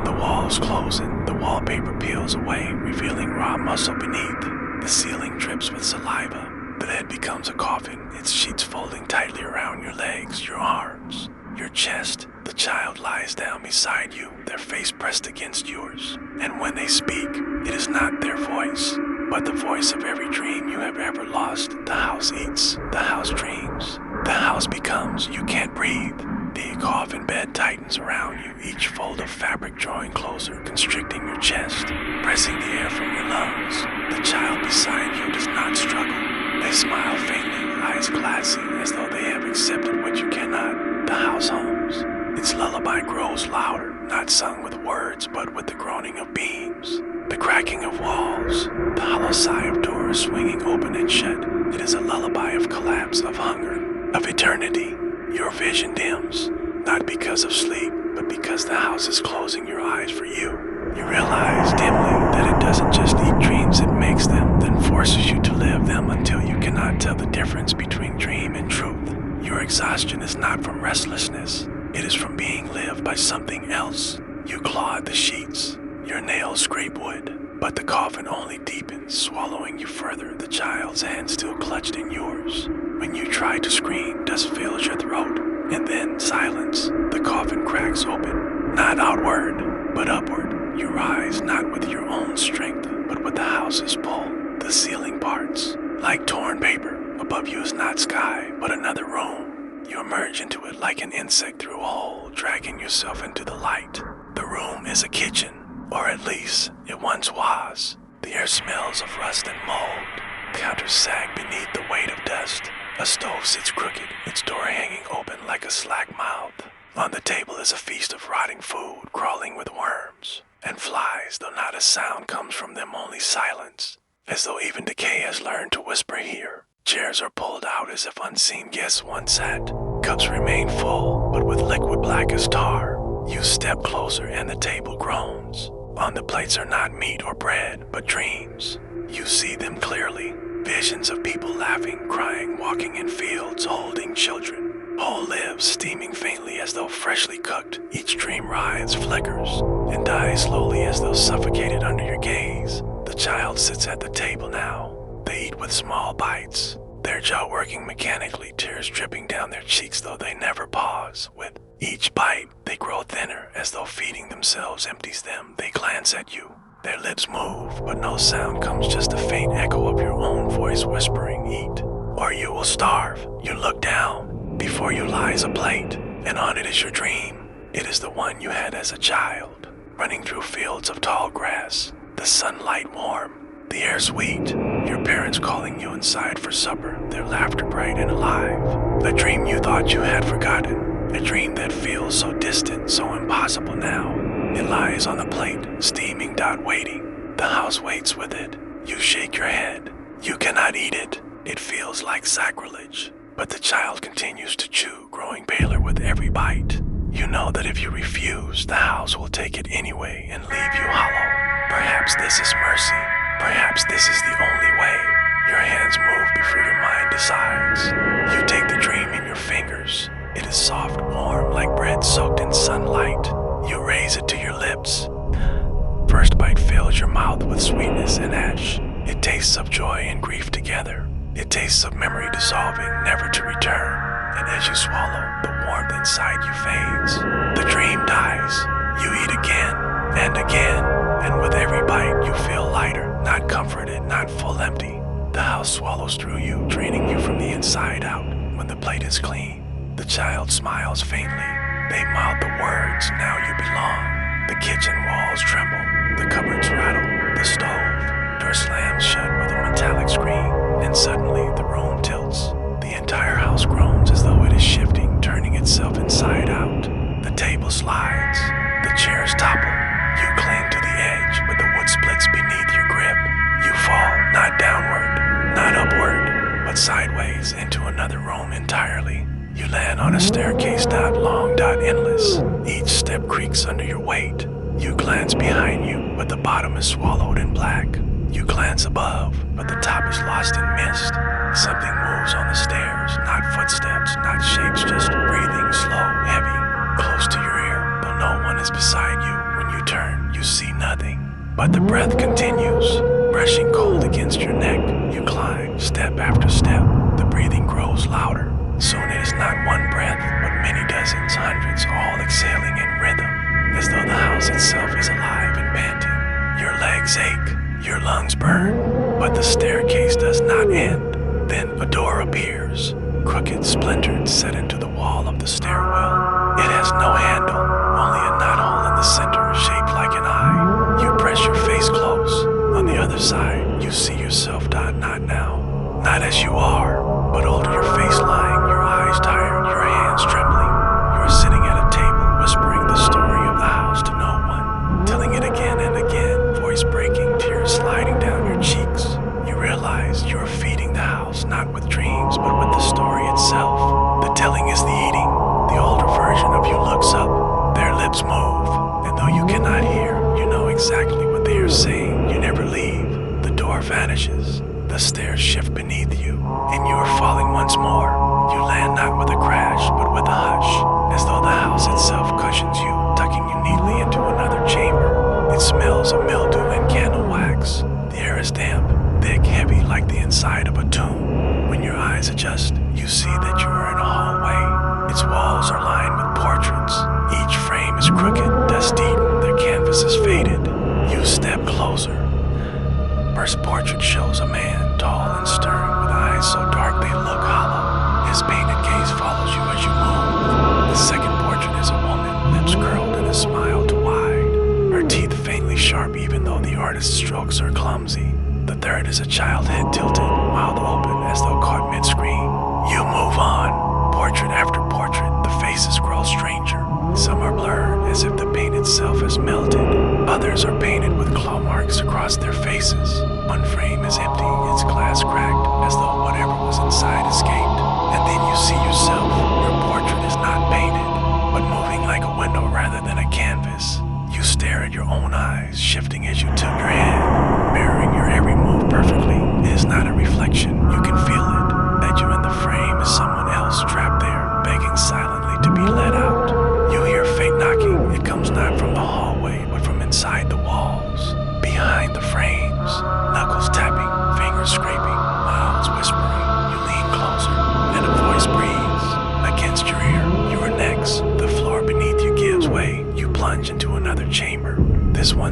The walls closing, the wallpaper peels away, revealing raw muscle beneath. The ceiling drips with saliva. The bed becomes a coffin, its sheets folding tightly around your legs, your arms, your chest. The child lies down beside you, their face pressed against yours. And when they speak, it is not their voice, but the voice of every dream you have ever lost. The house eats, the house dreams. The house becomes, you can't breathe. The coffin bed tightens around you, each fold of fabric drawing closer, constricting your chest, pressing the air from your lungs. The child beside you does not struggle. They smile faintly, eyes glassy, as though they have accepted what you cannot. The house hums. Its lullaby grows louder, not sung with words, but with the groaning of beams, the cracking of walls, the hollow sigh of doors swinging open and shut. It is a lullaby of collapse, of hunger, of eternity. Your vision dims, not because of sleep, but because the house is closing your eyes for you. You realize dimly that it doesn't just eat dreams, it makes them, then forces you to live them until you cannot tell the difference between dream and truth. Your exhaustion is not from restlessness. It is from being lived by something else. You claw at the sheets. Your nails scrape wood, but the coffin only deepens, swallowing you further, the child's hand still clutched in yours. When you try to scream, dust fills your throat, and then silence. The coffin cracks open, not outward, but upward. You rise not with your own strength, but with the house's pull. The ceiling parts, like torn paper. Above you is not sky, but another room. You emerge into it like an insect through a hole, dragging yourself into the light. The room is a kitchen, or at least it once was. The air smells of rust and mold. Counters sag beneath the weight of dust. A stove sits crooked, its door hanging open like a slack mouth. On the table is a feast of rotting food, crawling with worms and flies, though not a sound comes from them, only silence, as though even decay has learned to whisper here. Chairs are pulled out as if unseen guests once sat. Cups remain full, but with liquid black as tar. You step closer and the table groans. On the plates are not meat or bread, but dreams. You see them clearly. Visions of people laughing, crying, walking in fields, holding children. Whole lives steaming faintly as though freshly cooked. Each dream writhes, flickers, and dies slowly as though suffocated under your gaze. The child sits at the table now. They eat with small bites. their jaw working mechanically, tears dripping down their cheeks though they never pause. With each bite, they grow thinner as though feeding themselves empties them. They glance at you. Their lips move, but no sound comes, just a faint echo of your own voice whispering, "Eat, or you will starve." You look down. Before you lies a plate, and on it is your dream. It is the one you had as a child, running through fields of tall grass, the sunlight warm, the air sweet, your parents calling you inside for supper, their laughter bright and alive. A dream you thought you had forgotten, a dream that feels so distant, so impossible now. It lies on the plate, steaming, waiting. The house waits with it. You shake your head. You cannot eat it. It feels like sacrilege. But the child continues to chew, growing paler with every bite. You know that if you refuse, the house will take it anyway and leave you hollow. Perhaps this is mercy. Perhaps this is the only way. Your hands move before your mind decides. You take the dream in your fingers. It is soft, warm, like bread soaked in sunlight. You raise it to your lips. First bite fills your mouth with sweetness and ash. It tastes of joy and grief together. It tastes of memory dissolving, never to return. And as you swallow, the warmth inside you fades. The dream dies. You eat again and again. And with every bite, you feel lighter, not comforted, not full empty. The house swallows through you, draining you from the inside out. When the plate is clean, the child smiles faintly. They mouth the words, "Now you belong." The kitchen walls tremble, the cupboards rattle, the stove door slams shut with a metallic scream, and suddenly the room tilts. The entire house groans as though it is shifting, turning itself inside out. The table slides, the chairs topple. You cling to the edge, but the wood splits beneath your grip. You fall, not downward, not upward, but sideways into another room entirely. You land on a staircase long, endless. Each step creaks under your weight. You glance behind you, but the bottom is swallowed in black. You glance above, but the top is lost in mist. Something moves on the stairs, not footsteps, not shapes, just breathing, slow, heavy, close to your ear. Though no one is beside you, when you turn, you see nothing. But the breath continues, brushing cold against your neck. You climb, step after step. The breathing grows louder. Soon it is not one breath, but many dozens, hundreds, all exhaling in rhythm, as though the house itself is alive and panting. Your legs ache, your lungs burn, but the staircase does not end. Then a door appears, crooked, splintered, set into the wall of the stairwell. It has no handle, only a knothole in the center, shaped like an eye. You press your face close. On the other side, you see yourself, not now. Not as you are, but older, your face lying, your eyes tired, your hands trembling. You are sitting at a table, whispering the story of the house to no one, telling it again and again, voice breaking, tears sliding down your cheeks. You realize you are feeding the house, not with dreams, but with the story itself. The telling is the eating. The older version of you looks up. Their lips move, and though you cannot hear, you know exactly what they are saying. You never leave. The door vanishes. The stairs shift beneath you, and you are falling once more. You land not with a crash, but with a hush, as though the house itself cushions you, tucking you neatly into another chamber. It smells of mildew and candle wax. The air is damp, thick, heavy, like the inside of a tomb. When your eyes adjust, you see that you are in a hallway. Its walls are lined with portraits. Each frame is crooked, dust-eaten, their canvas is faded. You step closer. First portrait shows a man, tall and stern, with eyes so dark they look hollow. His painted gaze follows you as you move. The second portrait is a woman, lips curled and a smile too wide. Her teeth faintly sharp even though the artist's strokes are clumsy. The third is a child, head tilted, mouth open as though caught mid-scream. You move on. Portrait after portrait, the faces grow stranger. Some are blurred as if the paint itself has melted. Others are painted with claw marks across their faces. One frame is empty, its glass cracked, as though whatever was inside escaped. And then you see yourself. Your portrait is not painted, but moving like a window rather than a canvas. You stare at your own eyes, shifting as you tilt your head, mirroring your every move perfectly. It is not a reflection, you can feel it. That you in the frame is someone else trapped there, begging silently to be let out. You hear faint knocking. It comes not from the hallway, but from inside the walls, behind the frames. Knuckles tapping, fingers scraping, mouths whispering. You lean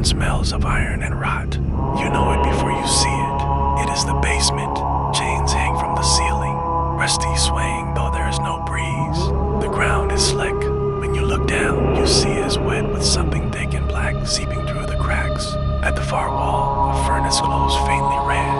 and smells of iron and rot. You know it before you see it. It is the basement. Chains hang from the ceiling, rusty swaying though there is no breeze. The ground is slick. When you look down, you see it is wet with something thick and black seeping through the cracks. At the far wall, a furnace glows faintly red.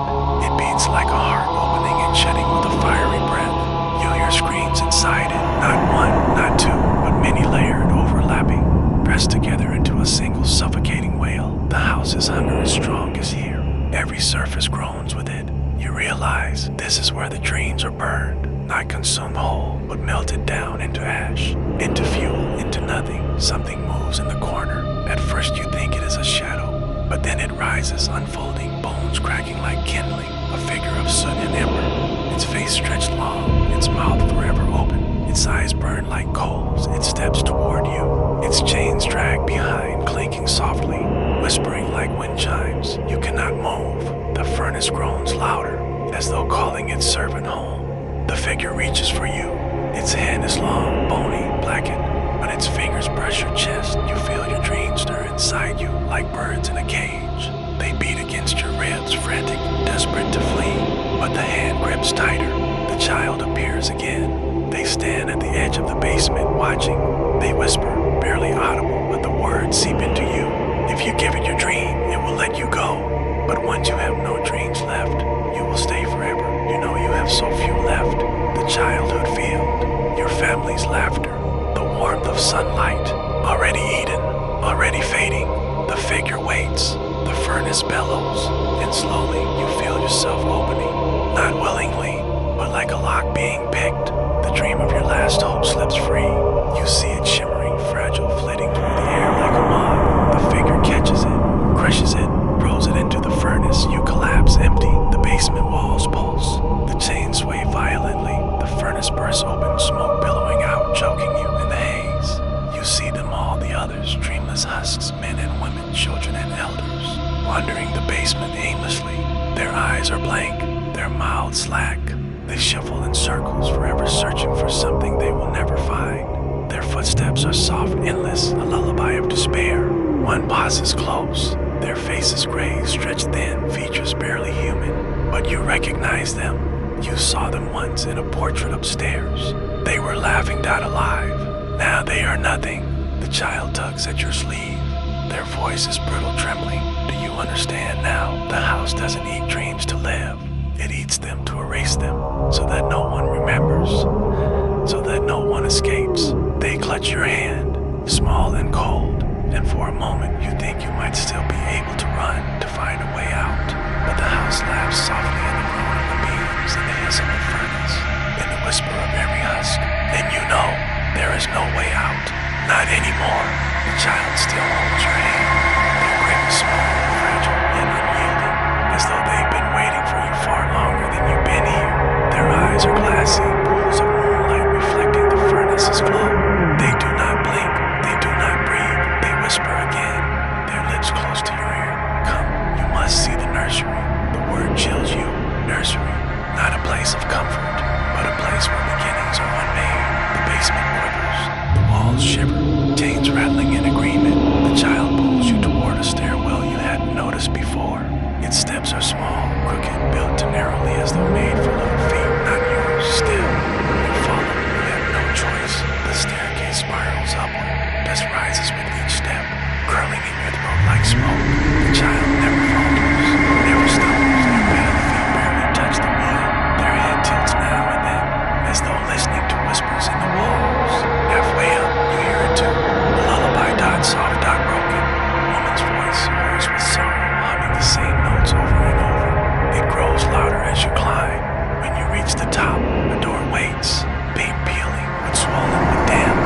It beats like a heart opening and shedding with a fiery breath. You hear screams inside it, not one, not two, but many layered, overlapping, pressed together into a single suffocating wail. The house's hunger is strongest here. Every surface groans with it. You realize this is where the dreams are burned, not consumed whole, but melted down into ash, into fuel, into nothing. Something moves in the corner. At first you think it is a shadow, but then it rises, unfolding, bones cracking like kindling, a figure of soot and ember. Its face stretched long, its mouth forever open, its eyes burn like coals. It steps toward you, its chains drag behind, clinking softly, whispering like wind chimes. You cannot move. The furnace groans louder, as though calling its servant home. The figure reaches for you. Its hand is long, bony, blackened. When its fingers brush your chest, you feel your dreams stir inside you like birds in a cage. They beat against your ribs, frantic, desperate to flee. But the hand grips tighter. The child appears again. They stand at the edge of the basement, watching. They whisper, barely audible, but the words seep into you. If you give it your dream, it will let you go. But once you have no dreams left, you will stay forever. You know you have so few left. The childhood field, your family's laughter, the warmth of sunlight, already eaten, already fading. The figure waits, the furnace bellows, and slowly you feel yourself opening. Not willingly, but like a lock being picked. The dream of your last hope slips free. You see it shimmering, fragile, flitting through the air like a moth. The figure catches it, crushes it, throws it into the furnace. You collapse empty. The basement walls pulse. The chains sway violently. The furnace bursts open, smoke billowing out, choking you in the haze. You see them all, the others, dreamless husks, men and women, children and elders, wandering the basement aimlessly. Their eyes are blank, their mouths slack. They shuffle in circles, forever searching for something they will never find. Their footsteps are soft, endless, a lullaby of despair. One pauses close. Their faces gray, stretched thin, features barely human. But you recognize them. You saw them once in a portrait upstairs. They were laughing, died alive. Now they are nothing. The child tugs at your sleeve. Their voice is brittle, trembling. Do you understand now? The house doesn't eat dreams to live. It eats them to erase them, so that no one remembers, so that no one escapes. They clutch your hand, small and cold. And for a moment you think you might still be able to run, to find a way out. But the house laughs softly in the groan of the beams, in the hiss of the furnace, in the whisper of every husk. And you know there is no way out. Not anymore. The child still holds your hand. Their grip is small, fragile, yet unyielding, as though they've been waiting for you far longer than you've been here. Their eyes are glassy, pools of moonlight reflecting the furnace's glow. They do not blink, they do not breathe. They whisper again, their lips close to your ear. Come, you must see the nursery. The word chills you. Nursery, not a place of comfort, but a place where beginnings are unmade. The basement quivers, the walls shiver, chains rattling in agreement. The child pulls you toward a stairwell you hadn't noticed before. Its steps are small, crooked, built too narrowly as though made for little feet, not yours. Still, you follow, you have no choice. The staircase spirals upward. Dust rises with each step, curling in your throat like smoke. The child never falters, never stumbles. Their pale feet barely touch the wood. Their head tilts now and then, as though listening to whispers in the walls. Halfway up, you hear it too. The lullaby dot soft, dot broken. Woman's voice, hoarse with sorrow, humming the same notes over and over. It grows louder as you climb. When you reach the top, the door waits, paint peeling, but swollen with damp.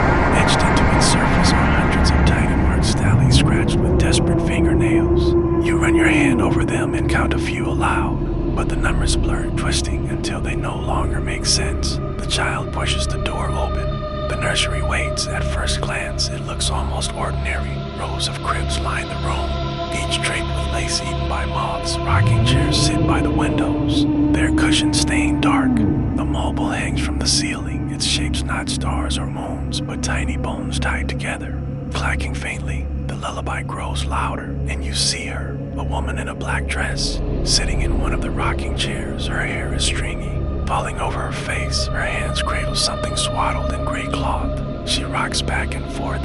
Etched into its surface are hundreds of tiny marked stallies scratched with desperate fingernails. You run your hand over them and count a few aloud, but the numbers blur, twisting until they no longer make sense. The child pushes the door open. The nursery waits. At first glance, it looks almost ordinary. Rows of cribs line the room, each draped with lace eaten by moths. Rocking chairs sit by the windows, their cushions stained dark. The mobile hangs from the ceiling, its shapes not stars or moons, but tiny bones tied together. Clacking faintly, the lullaby grows louder, and you see her, a woman in a black dress, sitting in one of the rocking chairs. Her hair is stringy, falling over her face. Her hands cradle something swaddled in gray cloth. She rocks back and forth,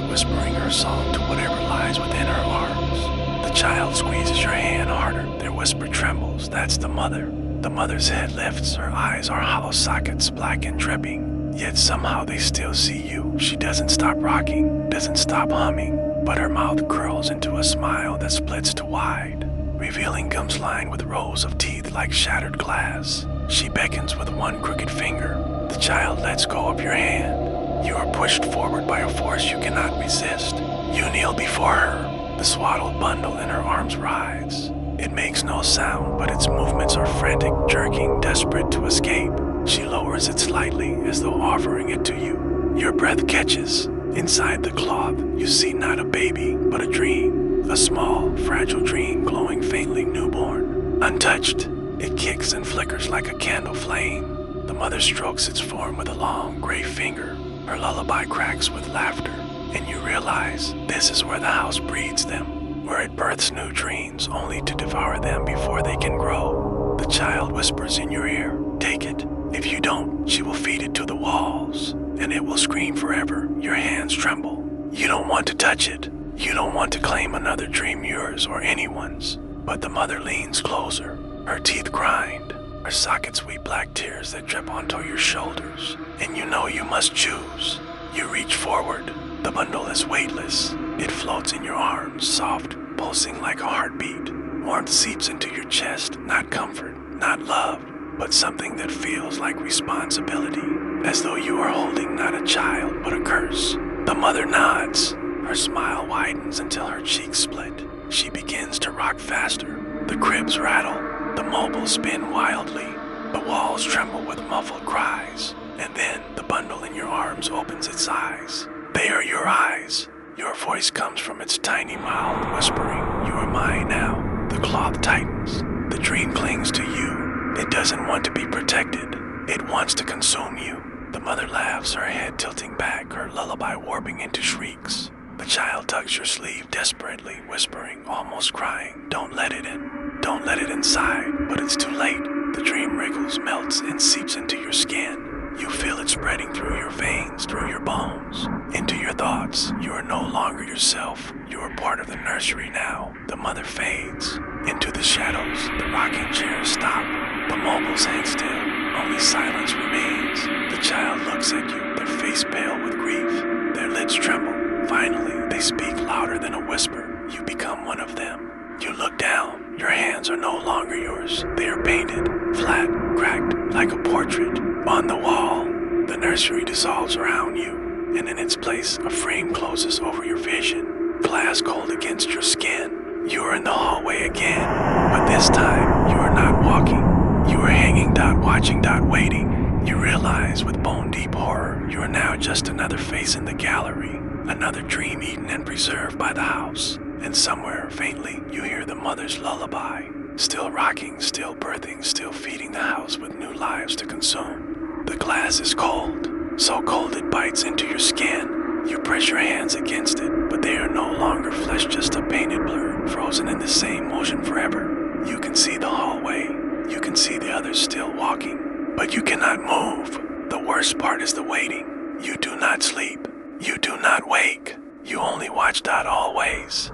whispering her song to whatever lies within her arms. The child squeezes your hand harder. Their whisper trembles. That's the mother. The mother's head lifts. Her eyes are hollow sockets, black and dripping. Yet somehow they still see you. She doesn't stop rocking, doesn't stop humming, but her mouth curls into a smile that splits to wide, revealing gums lined with rows of teeth like shattered glass. She beckons with one crooked finger. The child lets go of your hand. You are pushed forward by a force you cannot resist. You kneel before her. The swaddled bundle in her arms writhes. It makes no sound, but its movements are frantic, jerking, desperate to escape. She lowers it slightly, as though offering it to you. Your breath catches. Inside the cloth, you see not a baby, but a dream. A small, fragile dream glowing faintly newborn. Untouched, it kicks and flickers like a candle flame. The mother strokes its form with a long, gray finger. Her lullaby cracks with laughter, and you realize this is where the house breeds them, where it births new dreams only to devour them before they can grow. The child whispers in your ear, "Take it. If you don't, she will feed it to the walls, and it will scream forever." Your hands tremble. You don't want to touch it. You don't want to claim another dream, yours or anyone's. But the mother leans closer. Her teeth grind. Her sockets weep black tears that drip onto your shoulders. And you know you must choose. You reach forward. The bundle is weightless. It floats in your arms, soft, pulsing like a heartbeat. Warmth seeps into your chest, not comfort, not love, but something that feels like responsibility, as though you are holding not a child, but a curse. The mother nods. Her smile widens until her cheeks split. She begins to rock faster. The cribs rattle. The mobiles spin wildly. The walls tremble with muffled cries. And then the bundle in your arms opens its eyes. They are your eyes. Your voice comes from its tiny mouth, whispering, "You are mine now." The cloth tightens. The dream clings to you. It doesn't want to be protected. It wants to consume you. The mother laughs, her head tilting back, her lullaby warping into shrieks. The child tugs your sleeve desperately, whispering, almost crying, "Don't let it in. Don't let it inside." But it's too late. The dream wriggles, melts, and seeps into your skin. You feel it spreading through your veins, through your bones, into your thoughts. You are no longer yourself. You are part of the nursery now. The mother fades. Into the shadows, the rocking chairs stop. The mobiles hang still. Only silence remains. The child looks at you, their face pale with grief. Their lids tremble. Finally, they speak louder than a whisper. You become one of them. You look down. Your hands are no longer yours. They are painted, flat, cracked, like a portrait. On the wall, the nursery dissolves around you, and in its place, a frame closes over your vision. Glass cold against your skin. You are in the hallway again, but this time, you are not walking. You are hanging, watching, waiting. You realize with bone-deep horror, you are now just another face in the gallery, another dream eaten and preserved by the house. And somewhere, faintly, you hear the mother's lullaby, still rocking, still birthing, still feeding the house with new lives to consume. The glass is cold, so cold it bites into your skin. You press your hands against it, but they are no longer flesh, just a painted blur, frozen in the same motion forever. You can see the hallway. You can see the others still walking, but you cannot move. The worst part is the waiting. You do not sleep. You do not wake. You only watch always.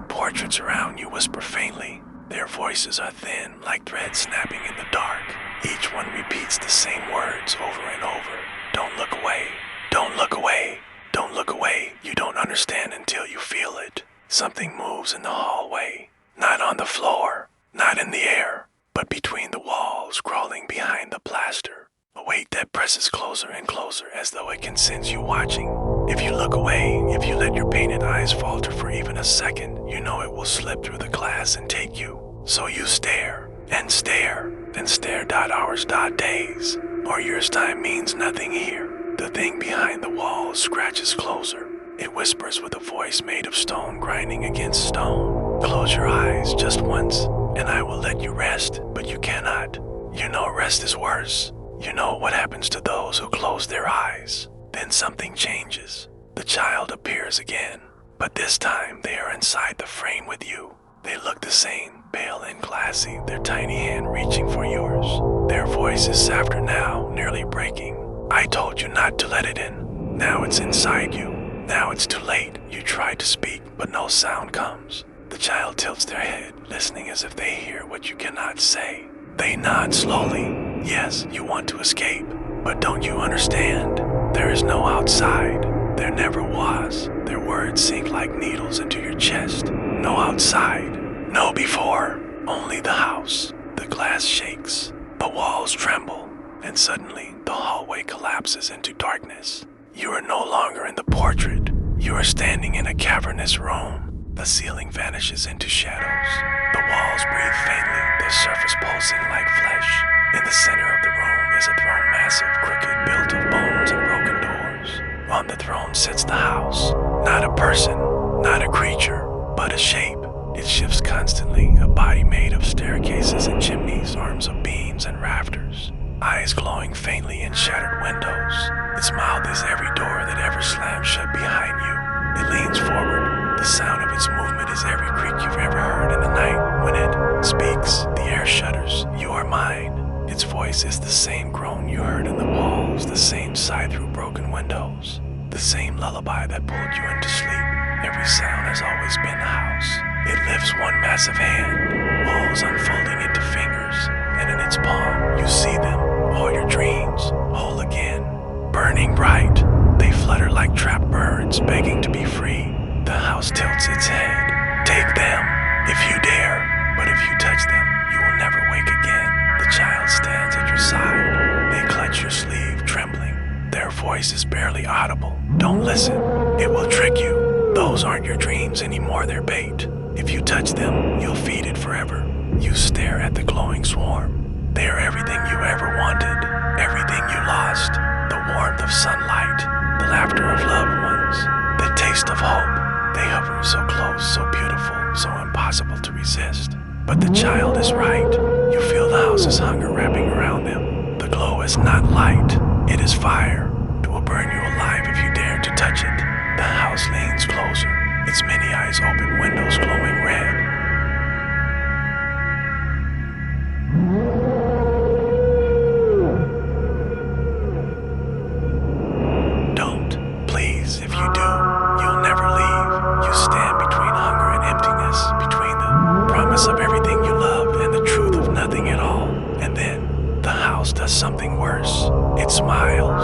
Portraits around you whisper faintly. Their voices are thin, like threads snapping in the dark. Each one repeats the same words over and over. Don't look away. Don't look away. Don't look away. You don't understand until you feel it. Something moves in the hallway. Not on the floor. Not in the air. But between the walls, crawling behind the plaster. A weight that presses closer and closer as though it can sense you watching. If you look away, if you let your painted eyes falter for even a second, you know it will slip through the glass and take you. So you stare, and stare, and stare. Hours, days, or years' time means nothing here. The thing behind the wall scratches closer. It whispers with a voice made of stone grinding against stone. Close your eyes just once, and I will let you rest, but you cannot. You know rest is worse. You know what happens to those who close their eyes. Then something changes. The child appears again. But this time they are inside the frame with you. They look the same, pale and classy, their tiny hand reaching for yours. Their voice is softer now, nearly breaking. I told you not to let it in. Now it's inside you. Now it's too late. You try to speak, but no sound comes. The child tilts their head, listening as if they hear what you cannot say. They nod slowly. Yes, you want to escape, but don't you understand? There is no outside. There never was. Their words sink like needles into your chest. No outside. No before. Only the house. The glass shakes. The walls tremble. And suddenly, the hallway collapses into darkness. You are no longer in the portrait. You are standing in a cavernous room. The ceiling vanishes into shadows. The walls breathe faintly, their surface pulsing like flesh. In the center of the room is a throne massive, crooked, built of bones and broken doors. On the throne sits the house. Not a person, not a creature, but a shape. It shifts constantly, a body made of staircases and chimneys, arms of beams and rafters. Eyes glowing faintly in shattered windows. Its mouth is every door that ever slammed shut behind you. It leans forward. The sound of its movement is every creak you've ever heard in the night. When it speaks, the air shudders. You are mine. Its voice is the same groan you heard in the walls, the same sigh through broken windows, the same lullaby that pulled you into sleep. Every sound has always been the house. It lifts one massive hand, walls unfolding into fingers, and in its palm you see them, all your dreams, whole again, burning bright. They flutter like trapped birds, begging to be free. The house tilts its head. Take them, if you dare, but if you touch them, you will never wake again. The child stands at your side. They clutch your sleeve, trembling. Their voice is barely audible. Don't listen. It will trick you. Those aren't your dreams anymore, they're bait. If you touch them, you'll feed it forever. You stare at the glowing swarm. They are everything you ever wanted, everything you lost. The warmth of sunlight, the laughter of loved ones, the taste of hope. They hover so close, so beautiful, so impossible to resist. But the child is right. You feel the house's hunger wrapping around them. The glow is not light, it is fire. It will burn you alive if you dare to touch it. The house leans closer, its many eyes open, windows glowing red. Don't, please, if you do, you'll never leave. You stand between hunger and emptiness, between the promise of everything you love and the truth of nothing at all. And then, the house does something worse. It smiles.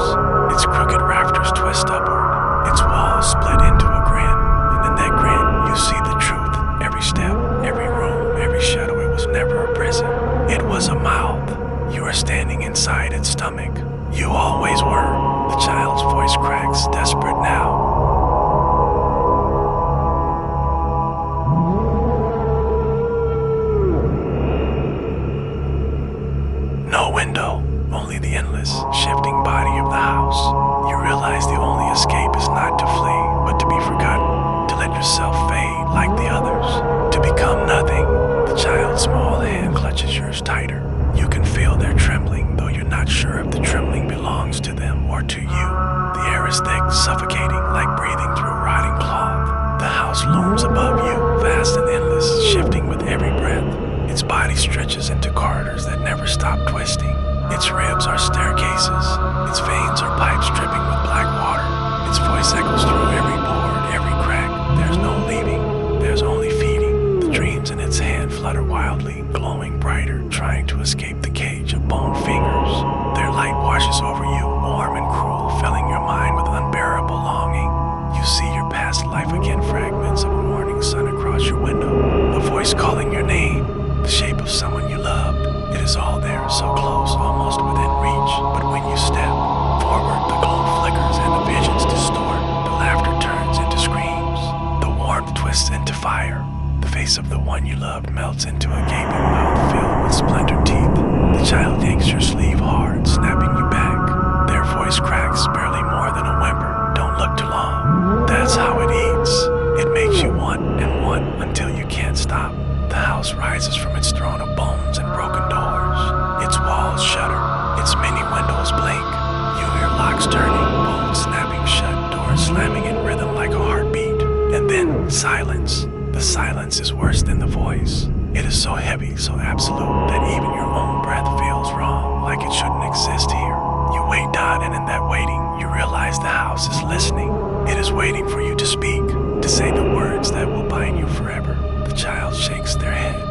Its crooked rafters twist upward. Its walls split into a grin. And in that grin, you see the truth. Every step, every room, every shadow. It was never a prison. It was a mouth. You are standing inside its stomach. You always were. The child's voice cracks, desperate now. No window, only the endless, shifting body of the house. You realize the only escape is not to flee, but to be forgotten, to let yourself fade like the others, to become nothing. The child's small hand clutches yours tighter. You can feel their trembling, though you're not sure if the trembling belongs to them or to you. The air is thick, suffocating, like breathing through rotting cloth. The house looms above you, vast and endless, shifting with every breath. Its body stretches into corridors that never stop twisting. Its ribs are staircases. Its veins are pipes dripping with black water. Its voice echoes through every board, every crack. There's no leaving. There's only feeding. The dreams in its hand flutter wildly, glowing brighter, trying to escape the cage of bone fingers. Their light washes over you, warm and cruel, filling your mind with unbearable longing. You see your past life again, fragments of a morning sun across your window. A voice calling your name. The shape of someone you loved. It is all there, so close, almost within reach. But when you step forward, the glow flickers and the visions distort. The laughter turns into screams. The warmth twists into fire. The face of the one you loved melts into a gaping mouth filled with splintered teeth. The child yanks your sleeve hard, snapping you back. Their voice cracks, barely more than a whimper. Don't look too long. That's how it eats. It makes you want and want until you can't stop. The house rises from its throne of bones and broken doors. Its walls shudder, its many windows blink. You hear locks turning, bolts snapping shut, doors slamming in rhythm like a heartbeat. And then silence is worse than the voice. It is so heavy, so absolute, that even your own breath feels wrong, like it shouldn't exist here. You wait, and in that waiting, you realize the house is listening. It is waiting for you to speak, to say the words that will bind you forever. The child shakes their head,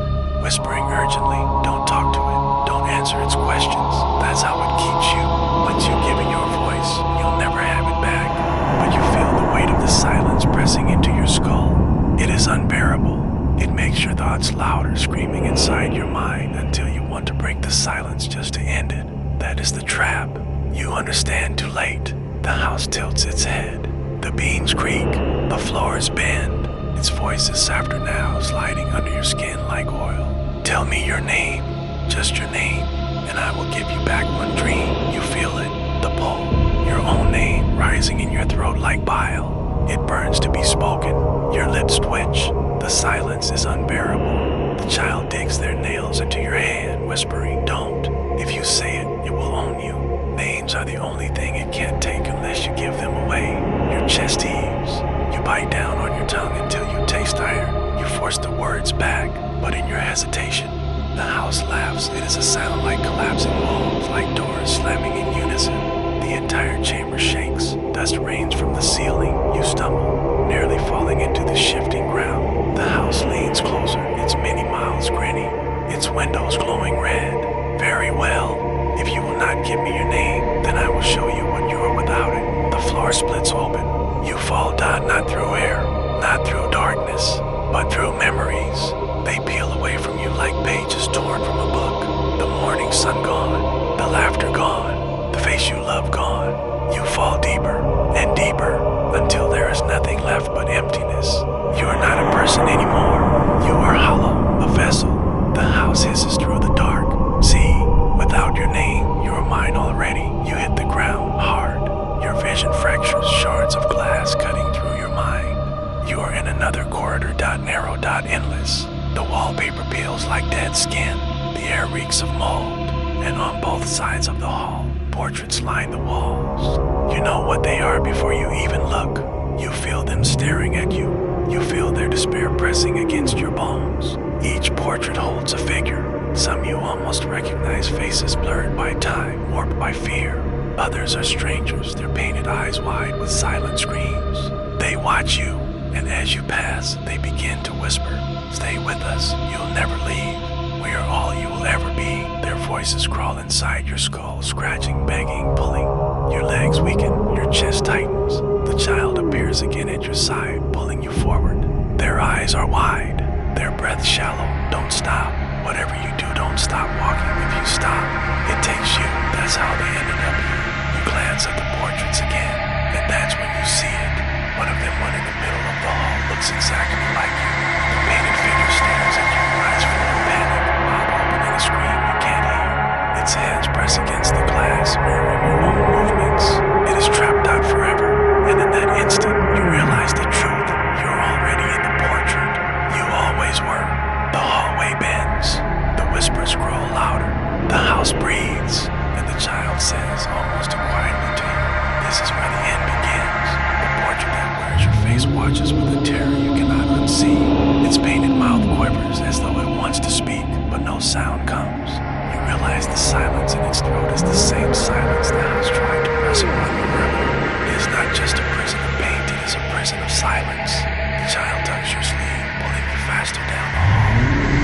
whispering urgently, don't talk to it, don't answer its questions. That's how it keeps you. Once you've given your voice, you'll never have it back. But you feel the weight of the silence pressing into your skull. It is unbearable. It makes your thoughts louder, screaming inside your mind until you want to break the silence just to end it. That is the trap. You understand too late. The house tilts its head. The beams creak. The floors bend. Its voice is softer now, sliding under your skin like oil. Tell me your name, just your name, and I will give you back one dream. You feel it, the pull. Your own name rising in your throat like bile. It burns to be spoken. Your lips twitch. The silence is unbearable. The child digs their nails into your hand, whispering, don't. If you say it, it will own you. Names are the only thing it can't take unless you give them away. Your chest heaves. You bite down on your tongue until you taste iron. You force the words back, but in your hesitation, the house laughs. It is a sound like collapsing walls, like doors slamming in unison. The entire chamber shakes. Dust rains from the ceiling. You stumble, nearly falling into the shifting ground. The house leans closer, its many miles grinning, its windows glowing red. Very well. If you will not give me your name, then I will show you what you are without it. The floor splits open. You fall down not through air, not through darkness, but through memories. They peel away from you like pages torn from a book. The morning sun gone, the laughter gone, the face you love gone. You fall deeper and deeper until there is nothing left but emptiness. You are not a person anymore. You are hollow, a vessel. The house hisses through the dark. See, without your name, you are mine already. You hit the ground hard. Your vision fractures, shards of glass cutting through your mind. You are in another corridor, narrow, endless. The wallpaper peels like dead skin. The air reeks of mold. And on both sides of the hall, portraits line the walls. You know what they are before you even look. You feel them staring at you. You feel their despair pressing against your bones. Each portrait holds a figure. Some you almost recognize, faces blurred by time, warped by fear. Others are strangers, their painted eyes wide with silent screams. They watch you, and as you pass, they begin to whisper, stay with us, you'll never leave. We are all you will ever be. Their voices crawl inside your skull, scratching, begging, pulling. Your legs weaken, your chest tightens. The child appears again at your side, pulling you forward. Their eyes are wide, their breath shallow. Don't stop. Whatever you do, don't stop walking. If you stop, it takes you. That's how they ended up here. You glance at the portraits again, and that's when you see it. One of them, one in the middle of the hall, looks exactly like you. The painted figure stares at you, eyes full of panic, mouth open in a scream you can't hear. Its hands press against the glass, mirroring your own movements. It is trapped out forever, and in that instant, you realize the truth. You're already in the portrait. You always were. The hallway bends. The whispers grow louder. The house breathes. And the child says, almost quietly to you, this is where the end begins. The portrait that wears your face watches with a terror you cannot unsee. Its painted mouth quivers as though it wants to speak, but no sound comes. You realize the silence in its throat is the same silence the house tried to press upon you earlier. It is not just a prison of paint, it is a prison of silence. The child tugs your sleeve, pulling you faster down the hall.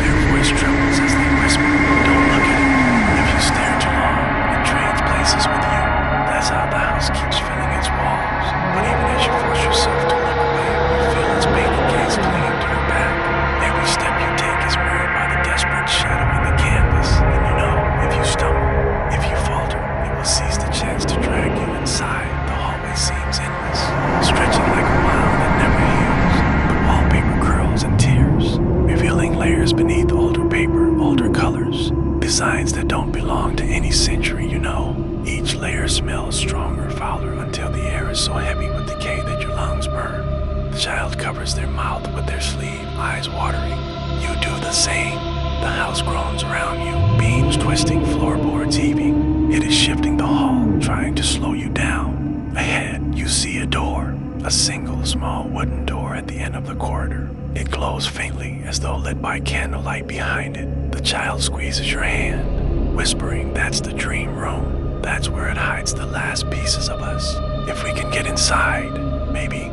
Their voice trembles as they whisper, don't look at it. If you stare too long, it trades places with you. That's how the house keeps filling its walls. But even as you force yourself to look away, you feel its painted gaze clinging to your back. Every step you take is mirrored by the desperate shadow in the canvas. And you know, if you stumble, if you falter, it will seize the chance to drag you inside. The hallway seems endless, stretching like a mile that never heals. The wallpaper curls in tears, revealing layers beneath older paper, older colors, designs that don't belong to any century you know. Each layer smells stronger, fouler, until the air is so heavy with decay that your lungs burn. The child covers their mouth with their sleeve, eyes watering. You do the same. The house groans around you, beams twisting, floorboards heaving. It is shifting the hall, trying to slow you down. Ahead, you see a door, a single a small wooden door at the end of the corridor. It glows faintly as though lit by candlelight behind it. The child squeezes your hand, whispering, "That's the dream room. That's where it hides the last pieces of us. If we can get inside, maybe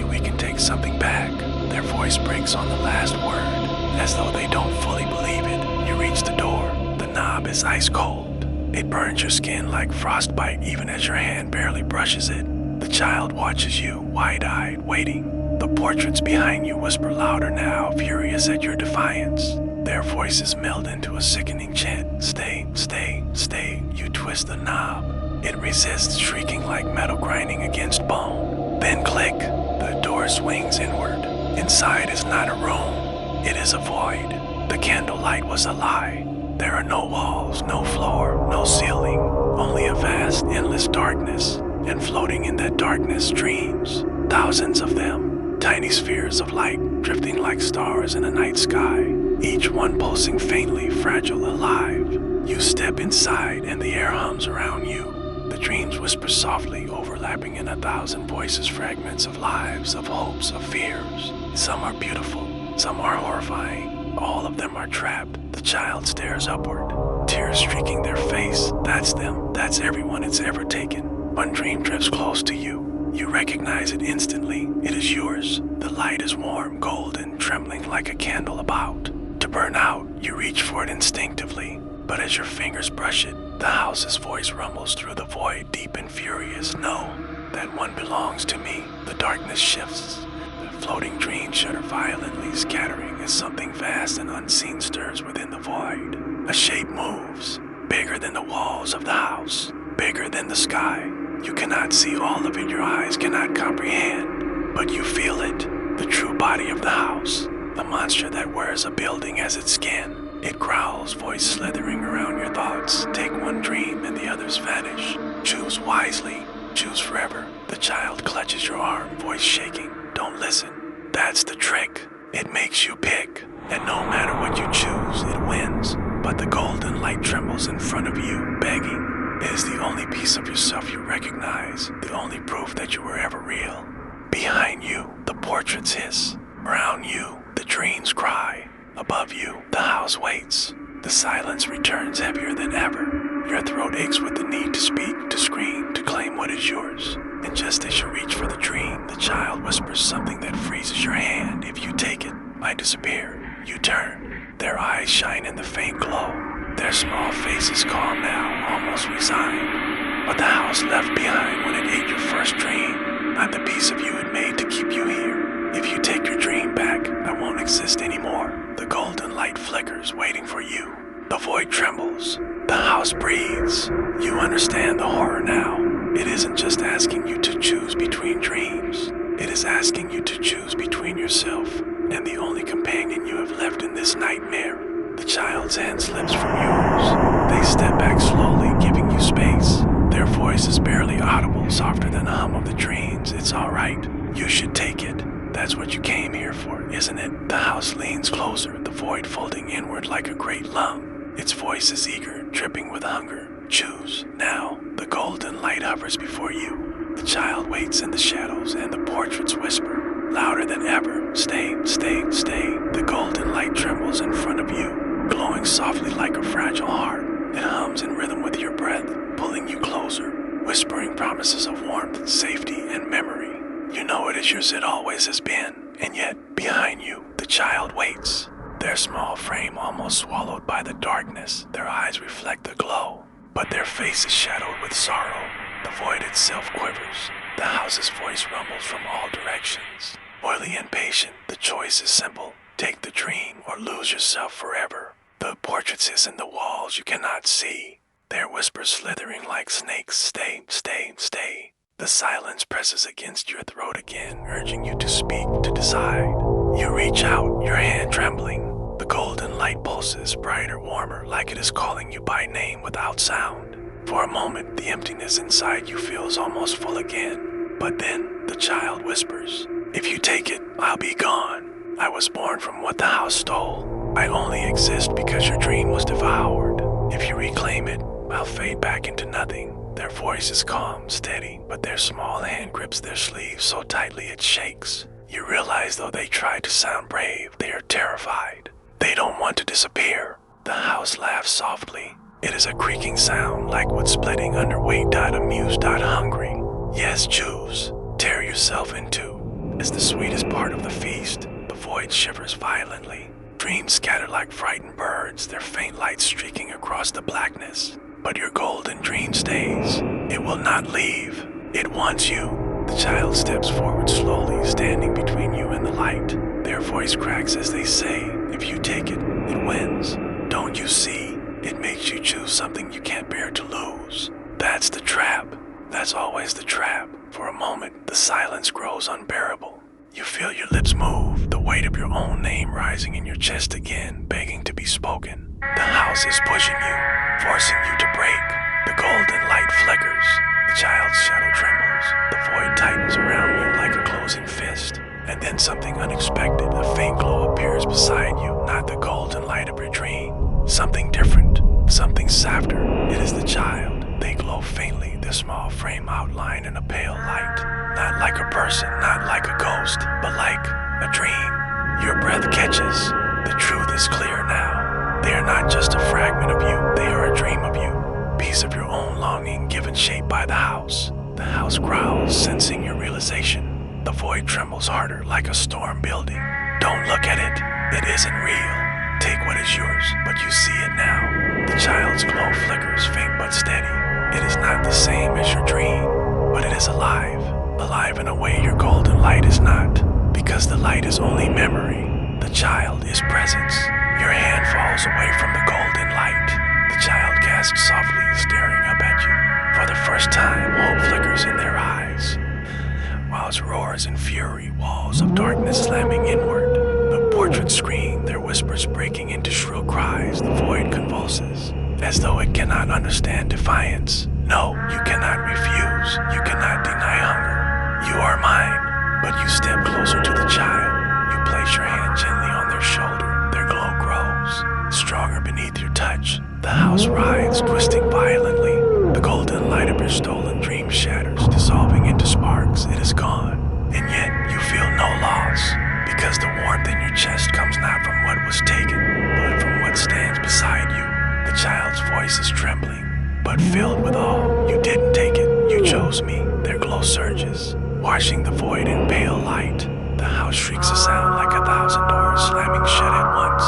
we can take something back." Their voice breaks on the last word, as though they don't fully believe it. You reach the door. The knob is ice cold. It burns your skin like frostbite even as your hand barely brushes it. The child watches you, wide-eyed, waiting. The portraits behind you whisper louder now, furious at your defiance. Their voices meld into a sickening chant. "Stay, stay, stay." You twist the knob. It resists, shrieking like metal grinding against bone. Then click. The door swings inward. Inside is not a room. It is a void. The candlelight was a lie. There are no walls, no floor, no ceiling. Only a vast, endless darkness. And floating in that darkness, dreams. Thousands of them. Tiny spheres of light drifting like stars in a night sky. Each one pulsing faintly, fragile, alive. You step inside and the air hums around you. The dreams whisper softly, overlapping in 1,000 voices, fragments of lives, of hopes, of fears. Some are beautiful, some are horrifying. All of them are trapped. The child stares upward, tears streaking their face. That's them. That's everyone it's ever taken. One dream drifts close to you. You recognize it instantly. It is yours. The light is warm, golden, trembling like a candle about to burn out. You reach for it instinctively, but as your fingers brush it, the house's voice rumbles through the void, deep and furious. "No, that one belongs to me." The darkness shifts. The floating dreams shudder violently, scattering as something vast and unseen stirs within the void. A shape moves, bigger than the walls of the house, bigger than the sky. You cannot see all of it, your eyes cannot comprehend, but you feel it, the true body of the house, the monster that wears a building as its skin. It growls, voice slithering around your thoughts. Take one dream and the others vanish. Choose wisely, choose forever. The child clutches your arm, voice shaking. Don't listen. That's the trick. It makes you pick, and no matter what you choose, it wins. But the golden light trembles in front of you, begging. It is the only piece of yourself you recognize, the only proof that you were ever real. Behind you, the portraits hiss. Around you, the dreams cry. Above you, the house waits. The silence returns heavier than ever. Your throat aches with the need to speak, to scream, to claim what is yours. And just as you reach for the dream, the child whispers something that freezes your hand. If you take it, I disappear. You turn. Their eyes shine in the faint glow. Their small faces calm now, almost resigned. What the house left behind when it ate your first dream, not the piece of you it made to keep you here. If you take your dream back, I won't exist anymore. The golden light flickers, waiting for you. The void trembles. The house breathes. You understand the horror now. It isn't just asking you to choose between dreams. It is asking you to choose between yourself and the only companion you have left in this nightmare. The child's hand slips from yours. They step back slowly, giving you space. Their voice is barely audible, softer than the hum of the dreams. It's all right. You should take it. That's what you came here for, isn't it? The house leans closer, the void folding inward like a great lung. Its voice is eager, dripping with hunger. Choose, now. The golden light hovers before you. The child waits in the shadows, and the portraits whisper, louder than ever. Stay, stay, stay. The golden light trembles in front of you, glowing softly like a fragile heart. It hums in rhythm with your breath, pulling you closer, whispering promises of warmth, safety, and memory. You know it is yours, it always has been, and yet, behind you, the child waits. Their small frame almost swallowed by the darkness, their eyes reflect the glow, but their face is shadowed with sorrow. The void itself quivers. The house's voice rumbles from all directions. Oily and patient, the choice is simple. Take the dream or lose yourself forever. The portraits hiss in the walls you cannot see. Their whispers slithering like snakes. Stay, stay, stay. The silence presses against your throat again, urging you to speak, to decide. You reach out, your hand trembling. The golden light pulses, brighter, warmer, like it is calling you by name without sound. For a moment, the emptiness inside you feels almost full again. But then, the child whispers, "If you take it, I'll be gone. I was born from what the house stole. I only exist because your dream was devoured. If you reclaim it, I'll fade back into nothing. Their voice is calm, steady, but their small hand grips their sleeve so tightly it shakes. You realize though they try to sound brave, they are terrified. They don't want to disappear. The house laughs softly. It is a creaking sound like wood splitting under weight. Amused, hungry. Yes, Jews, tear yourself in two. As the sweetest part of the feast, the void shivers violently. Dreams scatter like frightened birds, their faint light streaking across the blackness. But your golden dream stays. It will not leave. It wants you. The child steps forward slowly, standing between you and the light. Their voice cracks as they say, if you take it, it wins. Don't you see? It makes you choose something you can't bear to lose. That's the trap. That's always the trap. For a moment, the silence grows unbearable. You feel your lips move, the weight of your own name rising in your chest again, begging to be spoken. The house is pushing you, forcing you to break. The golden light flickers. The child's shadow trembles. The void tightens around you like a closing fist. And then something unexpected, a faint glow appears beside you, not the golden light of your dream. Something different, something softer. It is the child. They glow faintly, their small frame outlined in a pale light. Not like a person, not like a ghost, but like a dream. Your breath catches. The truth is clear now. They are not just a fragment of you, they are a dream of you. Piece of your own longing given shape by the house. The house growls, sensing your realization. The void trembles harder like a storm building. Don't look at it. It isn't real. Take what is yours, but you see it now. The child's glow flickers, faint but steady. It is not the same as your dream, but it is alive. Alive in a way your golden light is not. Because the light is only memory. The child is presence. Your hand falls away from the golden light. The child gasps softly, staring up at you. For the first time, hope flickers in their eyes. While it roars in fury, walls of darkness slamming inward. The portraits scream, their whispers breaking into shrill cries. The void convulses, as though it cannot understand defiance. No, you cannot refuse. You cannot deny hunger. You are mine. But you step closer to the child. You place your hand gently on their shoulder. Their glow grows, stronger beneath your touch. The house writhes, twisting violently. The golden light of your stolen dream shatters, dissolving into sparks. It is gone. And yet, you feel no loss. Because the warmth in your chest comes not from what was taken, but from what stands beside you. The child's voice is trembling, but filled with awe. You didn't take it. You chose me. Their glow surges, washing the void in pale light. The house shrieks a sound like 1,000 doors slamming shut at once.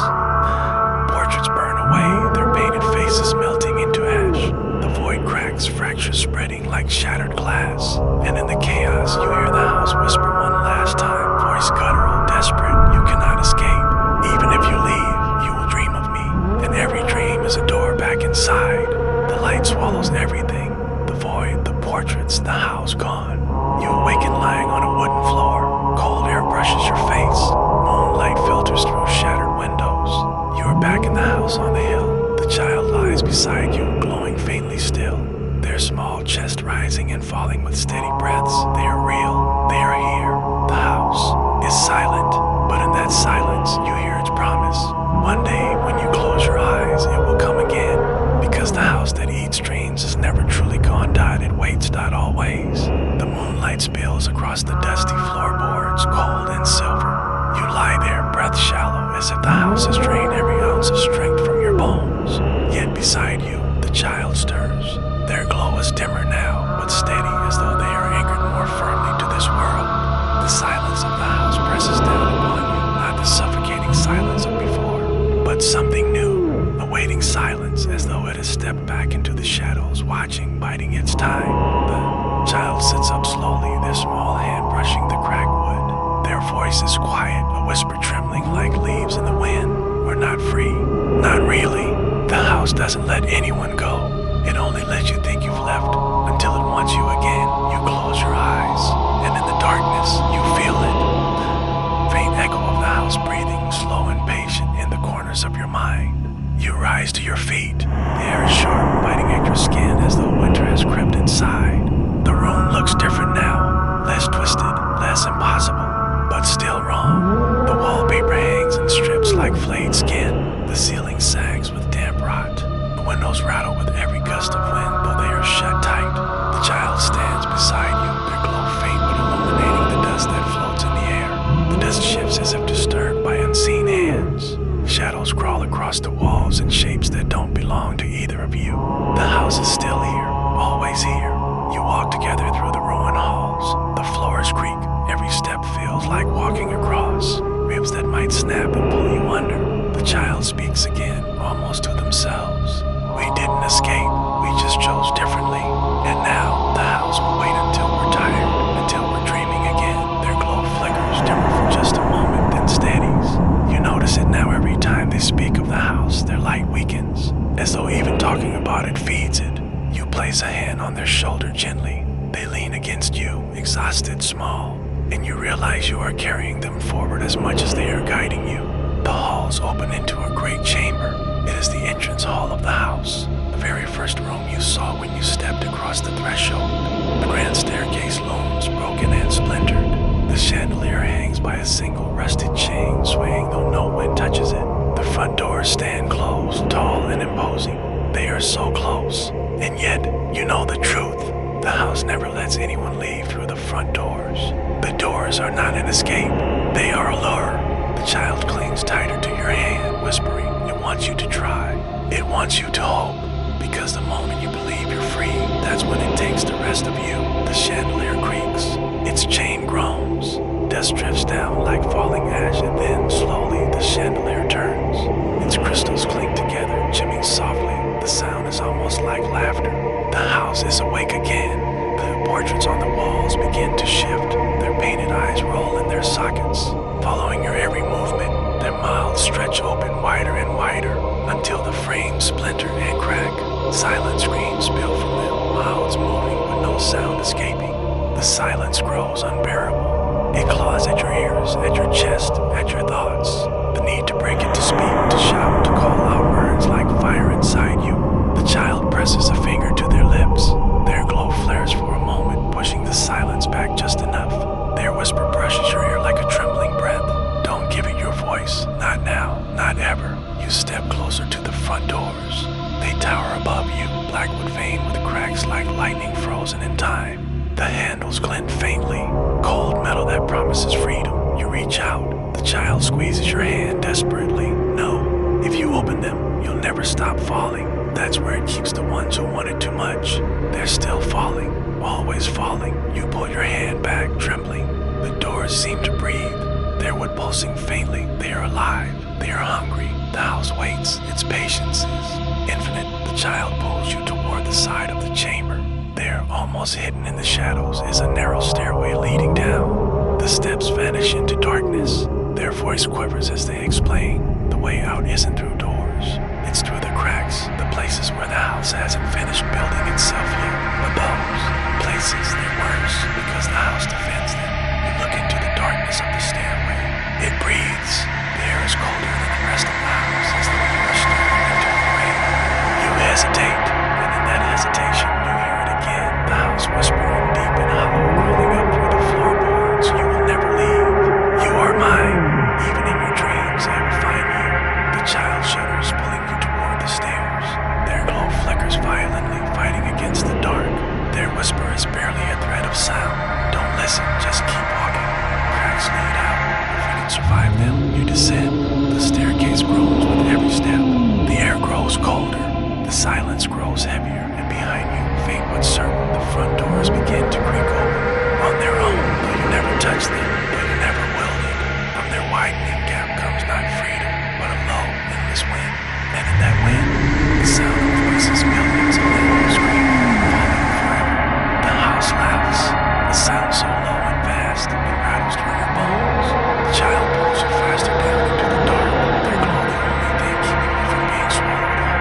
Portraits burn away, their painted faces melting into ash. The void cracks, fractures spreading like shattered glass. And in the chaos, you hear the house whisper one last time, voice guttural, desperate. You cannot escape. Even if you leave, you will dream of me. And every dream is a door back inside. The light swallows everything. The void, the portraits, the house gone. You awaken lying on a wooden floor. Cold air brushes your face. Moonlight filters through shattered windows. You are back in the house on the hill. The child lies beside you, glowing faintly still. Their small chest rising and falling with steady breaths. They are real. They are here. The house is silent, but in that silence, you hear its promise. One day, when you close your eyes, it will come again. Because the house that eats dreams is never truly gone. It waits. Always. The moonlight spills across the dusty floorboards, cold and silver. You lie there, breath shallow, as if the house has drained every ounce of strength from your bones. Yet beside you, the child stirs. Their glow is dimmer now, but steady, as though they are anchored more firmly to this world. The silence of the house presses down upon you, not the suffocating silence of before, but something new. Awaiting silence, as though it has stepped back into the shadows, watching, biding its time. The child sits up slowly, their small hand brushing the cracked wood. Their voice is quiet, a whisper trembling like leaves in the wind. We're not free. Not really. The house doesn't let anyone go. It only lets you think you've left, until it wants you again. You close your eyes, and in the darkness, you feel it. Faint echo of the house breathing, slow and patient in the corners of your mind. You rise to your feet. The air is sharp, biting at your skin as though winter has crept inside. The room looks different now, less twisted, less impossible, but still wrong. The wallpaper hangs in strips like flayed skin. The ceiling sags with damp rot. The windows rattle with every gust of wind, though they are shut tight. shadows and shapes that don't belong to either of you. The house is still here, always here. You walk together through the ruined halls. The floors creak. Every step feels like walking across ribs that might snap and pull you under. The child speaks again, almost to themselves. We didn't escape, we just chose differently. And now, the house will wait until we're tired, until we're dreaming again. Their glow flickers, dimmer for just a moment, then steadies. You notice it now every time they speak of the house, their light weakens, as though even talking about it feeds it. You place a hand on their shoulder gently. They lean against you, exhausted, small, and you realize you are carrying them forward as much as they are guiding you. The halls open into a great chamber. It is the entrance hall of the house, the very first room you saw when you stepped across the threshold. The grand staircase looms, broken and splintered. The chandelier hangs by a single rusted chain, swaying though no wind touches it. The front doors stand closed, tall and imposing. They are so close, and yet you know the truth. The house never lets anyone leave through the front doors. The doors are not an escape, they are a lure. The child clings tighter to your hand, whispering, it wants you to try. It wants you to hope, because the moment you believe you're free, that's when it takes the rest of you. The chandelier creaks, its chain groans. Dust drifts down like falling ash, and then slowly the chandelier turns. Its crystals clink together, jimming softly. The sound is almost like laughter. The house is awake again. The portraits on the walls begin to shift. Their painted eyes roll in their sockets, following your every movement. Their mouths stretch open wider and wider until the frames splinter and crack. Silent screams spill from them, mouths moving with no sound escaping. The silence grows unbearable. It claws at your ears, at your chest, at your thoughts. The need to break it, to speak, to shout, to call out burns like fire inside you. The child presses a finger to their lips. Their glow flares for a moment, pushing the silence back just enough. Their whisper brushes your ear like a trembling breath. Don't give it your voice, not now, not ever. You step closer to the front doors. They tower above you, blackwood veined with cracks like lightning frozen in time. The handles glint faintly, cold metal that promises freedom. You reach out. The child squeezes your hand desperately. No, if you open them, you'll never stop falling. That's where it keeps the ones who want it too much. They're still falling, always falling. You pull your hand back, trembling. The doors seem to breathe. They're wood pulsing faintly. They are alive. They are hungry. The house waits. Its patience is infinite. The child pulls you toward the side of the chamber. There, almost hidden in the shadows, is a narrow stairway leading down. The steps vanish into darkness. Their voice quivers as they explain. The way out isn't through doors. It's through the cracks, the places where the house hasn't finished building itself yet. But those places, they're worse because the house defends them. You look into the darkness of the stairway. It breathes. The air is colder than the rest of the house, as though you are staring into the grave. You hesitate, and in that hesitation, you hear it again. The house whispering deep and hollow, crawling up through the floorboards. You will never leave. You are mine. Even in your dreams, I will find you. The child shudders, pulling you toward the stairs. Their glow flickers violently, fighting against the dark. Their whisper is barely a thread of sound. Don't listen, just keep walking. Cracks lead out. If you can survive them, you descend. The staircase groans with every step. The air grows colder. The silence grows heavier, and behind you, faint but certain, the front doors begin to creak open. On their own, though you never touch them, though you never willed it. From their widening gap comes not freedom, but a low, endless wind. And in that wind, the sound of voices, millions of them screaming, falling forever. The house laughs, a sound so low and vast, it rattles through your bones. The child pulls you faster down into the dark, their glow the only thing keeping you from being swallowed up.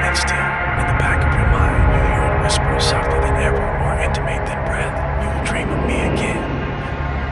And still, in the back of your mind, you hear it whisper softer than ever, more intimate than breath. You will dream of me again.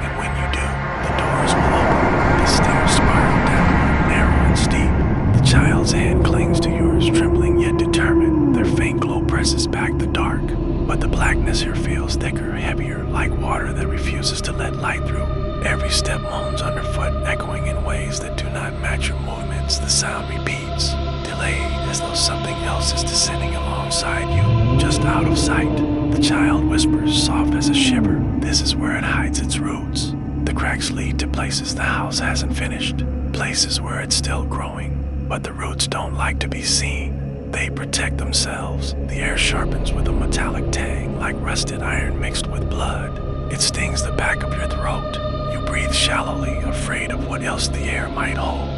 And when you do, the doors will open. The stairs spiral downward, narrow and steep. The child's hand clings to yours, trembling yet determined. Their faint glow presses back the dark. But the blackness here feels thicker, heavier, like water that refuses to let light through. Every step moans underfoot, echoing in ways that do not match your movements. The sound repeats, delayed, as though something else is descending alongside you, just out of sight. The child whispers, soft as a shiver. This is where it hides its roots. The cracks lead to places the house hasn't finished, places where it's still growing. But the roots don't like to be seen. They protect themselves. The air sharpens with a metallic tang like rusted iron mixed with blood. It stings the back of your throat. You breathe shallowly, afraid of what else the air might hold.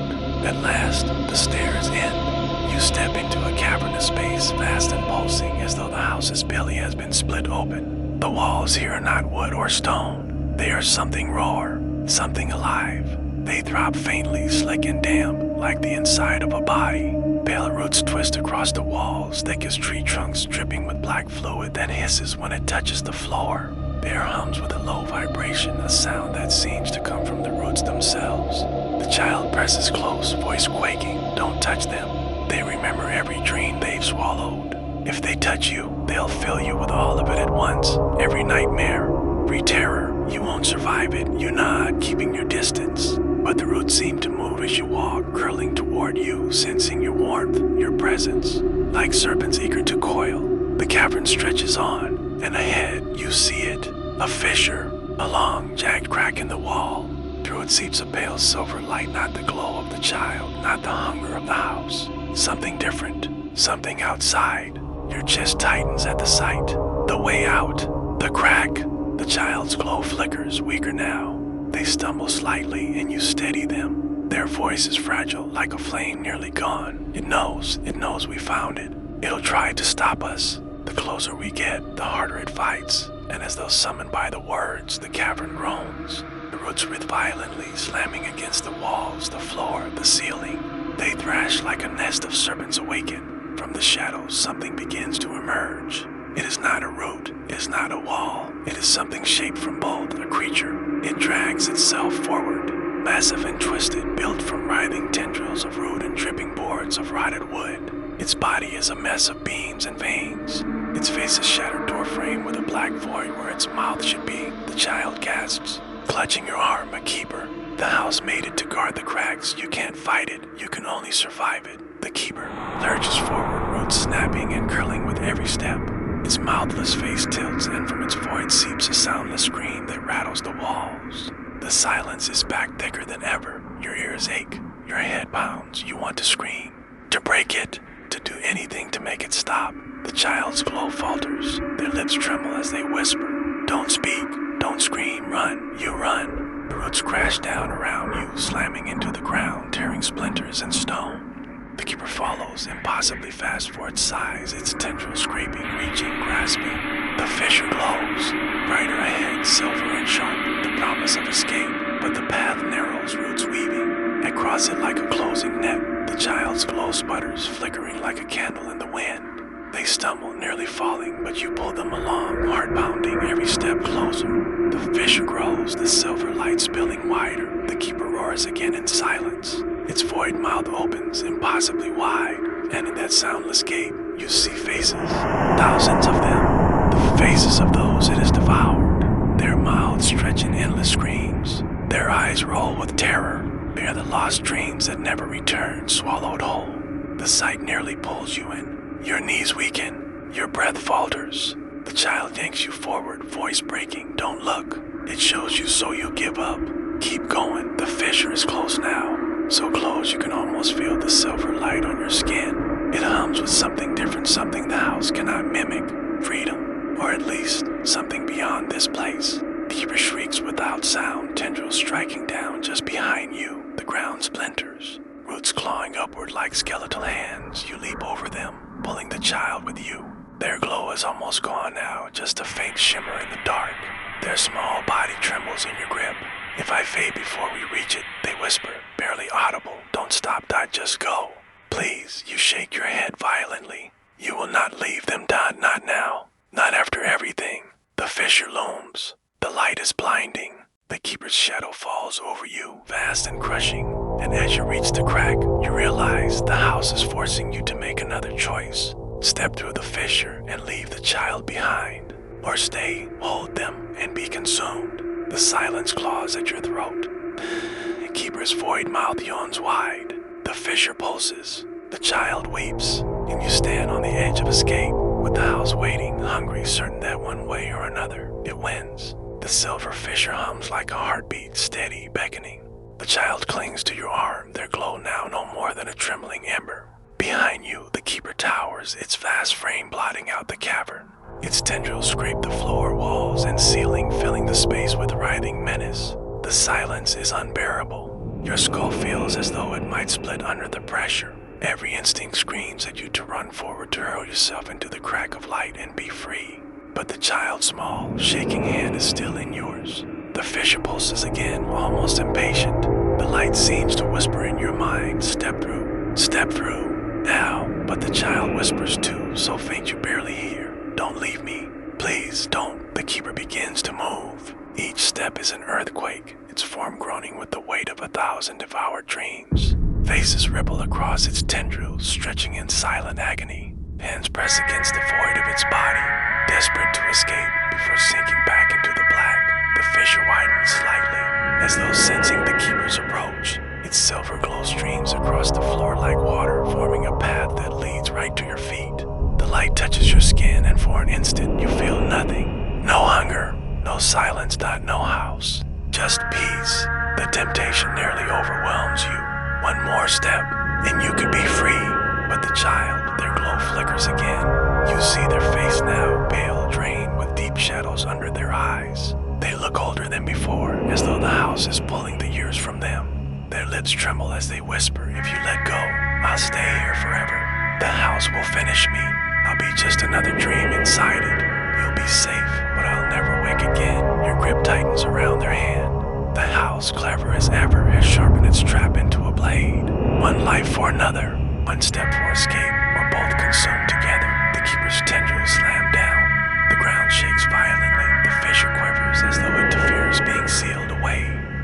At last, the stairs end. You step into a cavernous space, vast and pulsing, as though the house's belly has been split open. The walls here are not wood or stone. They are something raw, something alive. They throb faintly, slick and damp, like the inside of a body. Pale roots twist across the walls, thick as tree trunks dripping with black fluid that hisses when it touches the floor. The air hums with a low vibration, a sound that seems to come from the roots themselves. The child presses close, voice quaking. Don't touch them. They remember every dream they've swallowed. If they touch you, they'll fill you with all of it at once. Every nightmare, every terror. You won't survive it. You nod, keeping your distance. But the roots seem to move as you walk, curling toward you, sensing your warmth, your presence. Like serpents eager to coil, the cavern stretches on, and ahead you see it. A fissure, a long, jagged crack in the wall. Through it seeps a pale silver light, not the glow of the child, not the hunger of the house. Something different, something outside. Your chest tightens at the sight. The way out, the crack. The child's glow flickers, weaker now. They stumble slightly and you steady them. Their voice is fragile, like a flame nearly gone. It knows we found it. It'll try to stop us. The closer we get, the harder it fights. And as though summoned by the words, the cavern groans. The roots writhe violently, slamming against the walls, the floor, the ceiling. They thrash like a nest of serpents awaken. From the shadows, something begins to emerge. It is not a root, it is not a wall. It is something shaped from both, a creature. It drags itself forward, massive and twisted, built from writhing tendrils of root and dripping boards of rotted wood. Its body is a mess of beams and veins. Its face is shattered doorframe with a black void where its mouth should be. The child gasps, clutching your arm, a keeper. The house made it to guard the cracks. You can't fight it, you can only survive it. The keeper lurches forward, roots snapping and curling with every step. Its mouthless face tilts, and from its void seeps a soundless scream that rattles the walls. The silence is back thicker than ever. Your ears ache, your head pounds. You want to scream, to break it, to do anything to make it stop. The child's glow falters. Their lips tremble as they whisper. Don't speak, don't scream, run, you run. The roots crash down around you, slamming into the ground, tearing splinters and stone. The keeper follows, impossibly fast for its size, its tendrils scraping, reaching, grasping. The fissure glows, brighter ahead, silver and sharp, the promise of escape. But the path narrows, roots weaving. Across it like a closing net, the child's glow sputters, flickering like a candle in the wind. They stumble, nearly falling, but you pull them along, heart pounding, every step closer. The fissure grows, the silver light spilling wider. The keeper roars again in silence. Its void mouth opens, impossibly wide, and in that soundless gape, you see faces. Thousands of them. The faces of those it has devoured. Their mouths stretch in endless screams. Their eyes roll with terror. They are the lost dreams that never return, swallowed whole. The sight nearly pulls you in. Your knees weaken. Your breath falters. The child yanks you forward, voice breaking. Don't look. It shows you so you'll give up. Keep going. The fissure is close now. So close you can almost feel the silver light on your skin. It hums with something different, something the house cannot mimic. Freedom, or at least something beyond this place. The keeper shrieks without sound, tendrils striking down just behind you. The ground splinters, roots clawing upward like skeletal hands. You leap over them, pulling the child with you. Their glow is almost gone now, just a faint shimmer in the dark. Their small body trembles in your grip. If I fade before we reach it, they whisper, barely audible. Don't stop, Dot, just go. Please, you shake your head violently. You will not leave them, Dot, not now. Not after everything. The fissure looms. The light is blinding. The keeper's shadow falls over you, vast and crushing. And as you reach the crack, you realize the house is forcing you to make another choice. Step through the fissure and leave the child behind. Or stay, hold them, and be consumed. The silence claws at your throat. The keeper's void mouth yawns wide. The fissure pulses. The child weeps, and you stand on the edge of escape, with the house waiting, hungry, certain that one way or another, it wins. The silver fissure hums like a heartbeat, steady, beckoning. The child clings to your arm, their glow now no more than a trembling ember. Behind you, the keeper towers, its vast frame blotting out the cavern. Its tendrils scrape the floor, walls, and ceiling, filling the space with writhing menace. The silence is unbearable. Your skull feels as though it might split under the pressure. Every instinct screams at you to run forward, to hurl yourself into the crack of light and be free. But the child's small, shaking hand is still in yours. The fissure pulses again, almost impatient. The light seems to whisper in your mind, step through, now. But the child whispers too, so faint you barely hear. Don't leave me, please don't. The keeper begins to move. Each step is an earthquake, its form groaning with the weight of 1,000 devoured dreams. Faces ripple across its tendrils, stretching in silent agony. Hands press against the void of its body, desperate to escape before sinking back into the black. The fissure widens slightly, as though sensing the keeper's approach. Its silver glow streams across the floor like water, forming a path that leads right to your feet. The light touches your skin, and for an instant you feel nothing. No hunger, no silence, no house. Just peace. The temptation nearly overwhelms you. One more step, and you could be free. But the child, their glow flickers again. You see their face now, pale, drained, with deep shadows under their eyes. They look older than before, as though the house is pulling the years from them. Their lips tremble as they whisper, if you let go, I'll stay here forever. The house will finish me. I'll be just another dream inside it. You'll be safe, but I'll never wake again. Your grip tightens around their hand. The house, clever as ever, has sharpened its trap into a blade. One life for another, one step for escape, or both consumed together. The keeper's tendrils slam down. The ground shakes violently. The fissure quivers as though it fears being sealed away.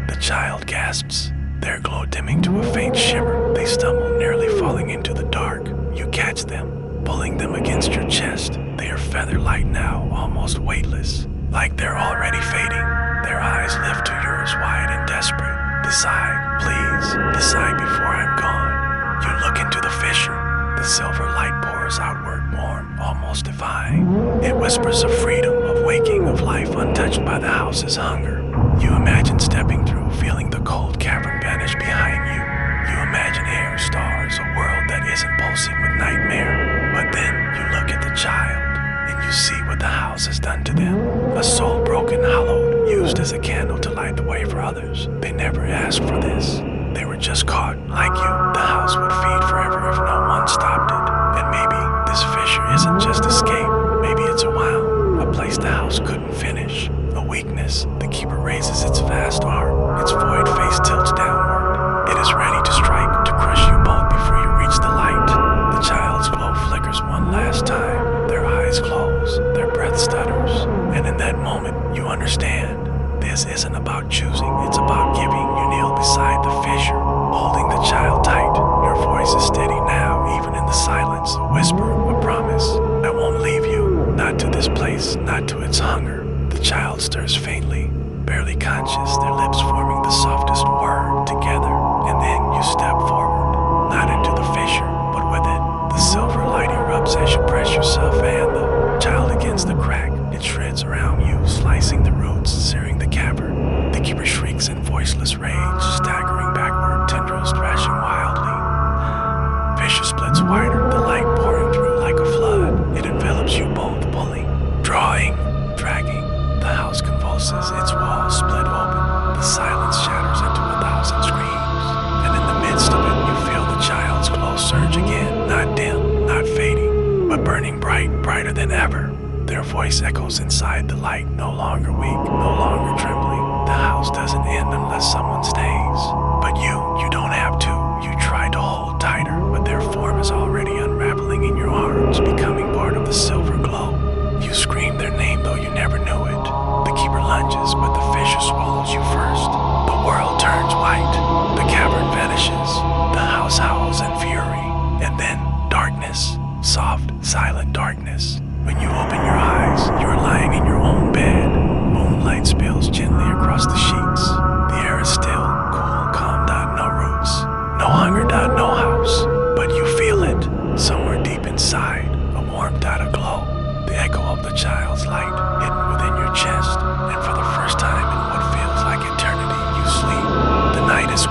The child gasps, their glow dimming to a faint shimmer. They stumble, nearly falling into the dark. You catch them, pulling them against your chest. They are feather light now, almost weightless, like they're already fading. Their eyes lift to yours, wide and desperate. Decide, please, decide before I'm gone. You look into the fissure. The silver light pours outward, warm, almost divine. It whispers of freedom, of waking, of life untouched by the house's hunger. You imagine stepping through, feeling the cold cavern vanish behind you. You imagine air, stars, a world that isn't pulsing with nightmare. But then you look at the child, and you see what the house has done to them. A soul broken, hollowed, used as a candle to light the way for others. They never asked for this. They were just caught. Like you, the house would feed forever if no one stopped it. And maybe this fissure isn't just escape. Maybe it's a wound, a place the house couldn't finish. A weakness. The keeper raises its vast arm. Its void face tilts downward. It is ready to strike, to crush you both before you reach the light. The child's glow flickers one last time. Their eyes close, their breath stutters. And in that moment, you understand. This isn't about choosing, it's about giving. You kneel beside the fissure, holding the child tight. Your voice is steady now, even in the silence. A whisper, a promise. I won't leave you, not to this place, not to its hunger. The child stirs faintly, barely conscious, their lips forming the softest word together. And then you step forward, not into the fissure, but with it. The silver light erupts as you press yourself and the child against the crack. It shreds around you, slicing the roots, searing the cavern. The keeper shrieks in voiceless rage, staggering backward, tendrils thrashing wildly. Fissure splits wider, the light pouring through like a flood. It envelops you both, pulling, drawing, dragging. The house convulses, its walls split open. The silence shatters into 1,000 screams. And in the midst of it, you feel the child's glow surge again, not dim, not fading, but burning bright, brighter than ever. Their voice echoes inside the light, no longer weak, no longer trembling. The house doesn't end unless someone stays. But you don't have to. You try to hold tighter, but their form is already unraveling in your arms, becoming part of the silver glow. You scream their name though you never knew it. The keeper lunges, but the fissure swallows you first. The world turns white. The cavern vanishes. The house howls in fury. And then darkness. Soft, silent darkness. When you open your eyes, you are lying in your own bed. Moonlight spills gently across the sheets. The air is still, cool, calm, no roots. No hunger, no house. But you feel it, somewhere deep inside, a warmth, a glow. The echo of the child's light, hidden within your chest. And for the first time in what feels like eternity, you sleep. The night is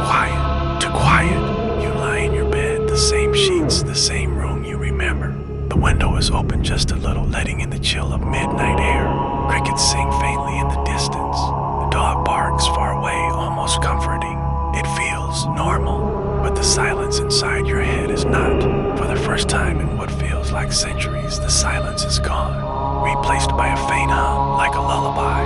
is open just a little, letting in the chill of midnight air. Crickets sing faintly in the distance. The dog barks far away, almost comforting. It feels normal, but the silence inside your head is not. For the first time in what feels like centuries, the silence is gone, replaced by a faint hum like a lullaby.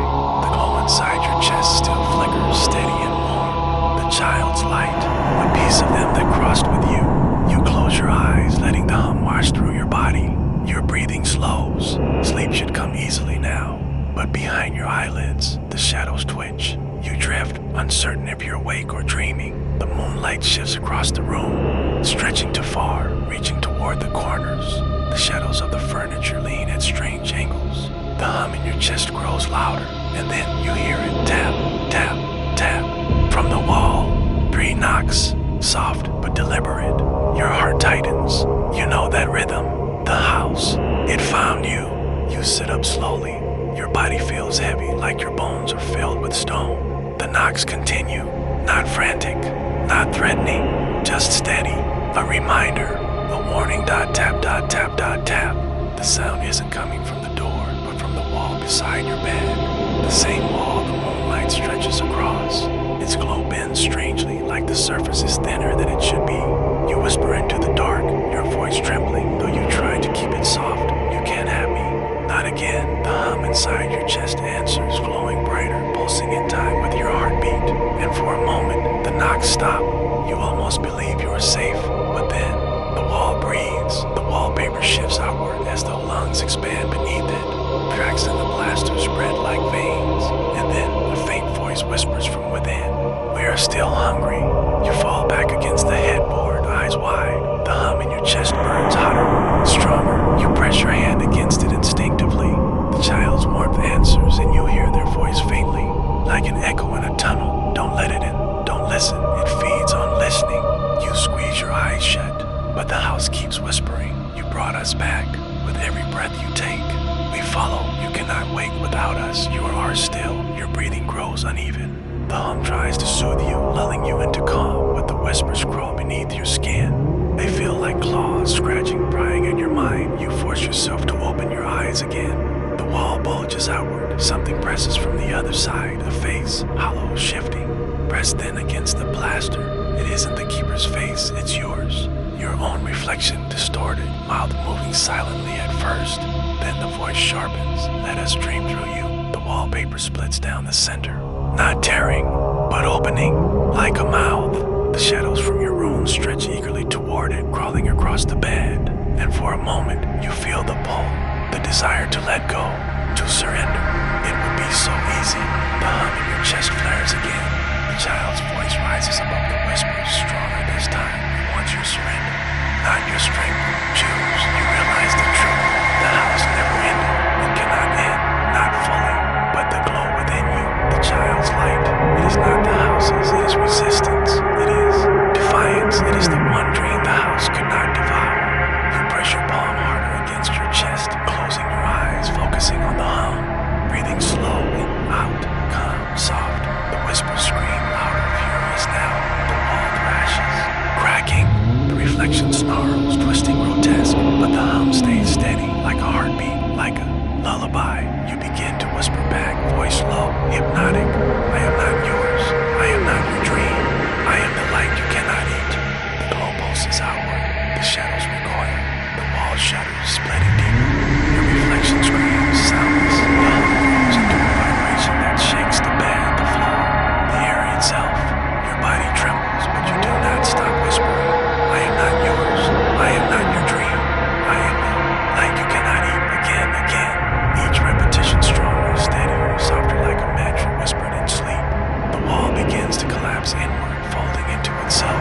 The glow inside your chest still flickers, steady and warm. The child's light, a piece of them that crossed with you. You close your eyes, letting the hum wash through your body. Your breathing slows. Sleep should come easily now. But behind your eyelids, the shadows twitch. You drift, uncertain if you're awake or dreaming. The moonlight shifts across the room, stretching to far, reaching toward the corners. The shadows of the furniture lean at strange angles. The hum in your chest grows louder, and then you hear it tap, tap, tap. From the wall, 3 knocks, soft but deliberate. Your heart tightens. You know that rhythm. The house. It found you. You sit up slowly. Your body feels heavy, like your bones are filled with stone. The knocks continue. Not frantic, not threatening, just steady. A reminder. A warning. Tap, tap, tap, tap. The sound isn't coming from the door, but from the wall beside your bed. The same wall the moonlight stretches across. Its glow bends strangely, like the surface is thinner than it should be. You whisper into the dark, your voice trembling, though you try to keep it soft. You can't have me. Not again. The hum inside your chest answers, glowing brighter, pulsing in time with your heartbeat. And for a moment, the knocks stop. You almost believe you are safe, but then the wall breathes. The wallpaper shifts outward as though lungs expand beneath it. Cracks in the plaster spread like veins, and then a faint voice whispers from within. We are still hungry. You fall back against the headboard, eyes wide. The hum in your chest burns hotter, stronger. You press your hand against it instinctively. The child's warmth answers, and you hear their voice faintly, like an echo in a tunnel. Don't let it in. Don't listen. It feeds on listening. You squeeze your eyes shut, but the house keeps whispering. You brought us back. With every breath you take, we follow. You cannot wake without us. You are ours still. Your breathing grows uneven. The hum tries to soothe you, lulling you into calm, but the whispers crawl beneath your skin. They feel like claws scratching, prying at your mind. You force yourself to open your eyes again. The wall bulges outward. Something presses from the other side, a face, hollow, shifting. Pressed then against the plaster. It isn't the keeper's face, it's yours. Your own reflection, distorted, mouth moving silently at first. Then the voice sharpens. Let us dream through you. The wallpaper splits down the center. Not tearing, but opening, like a mouth. The shadows from your room stretch eagerly toward it, crawling across the bed. And for a moment, you feel the pull, the desire to let go, to surrender. It would be so easy. The hum in your chest flares again. The child's voice rises above the whispers, stronger this time. It wants your surrender, not your strength. Choose. You realize the truth. The house never ended. It cannot end, not fully, but the glow within you, the child's light. It is not the house's, it is resistance. It is defiance. It is the one dream the house could not devour. You press your palm harder against your chest, closing your eyes, focusing on the hum, breathing slowly out, calm, soft. The whispers scream louder, furious now. The wall thrashes, cracking. The reflection snarls, twisting grotesque, but the hum stays steady, like a heartbeat, like a lullaby. You begin to whisper back, voice low, hypnotic. I am not yours. I am not your dream. I am the light you cannot eat. The glow pulses outward. The shadows recoil. The wall shudders, splitting deeper. Your reflection screams, soundless. The hum grows into a vibration that shakes the bed, the floor, the air itself. Your body trembles, but you do not stop whispering. I am not yours. I am not your dream. I am the light you cannot eat. Again, again. Each repetition stronger, steadier, softer like a mantra whispered in sleep. The wall begins to collapse inward, folding into itself.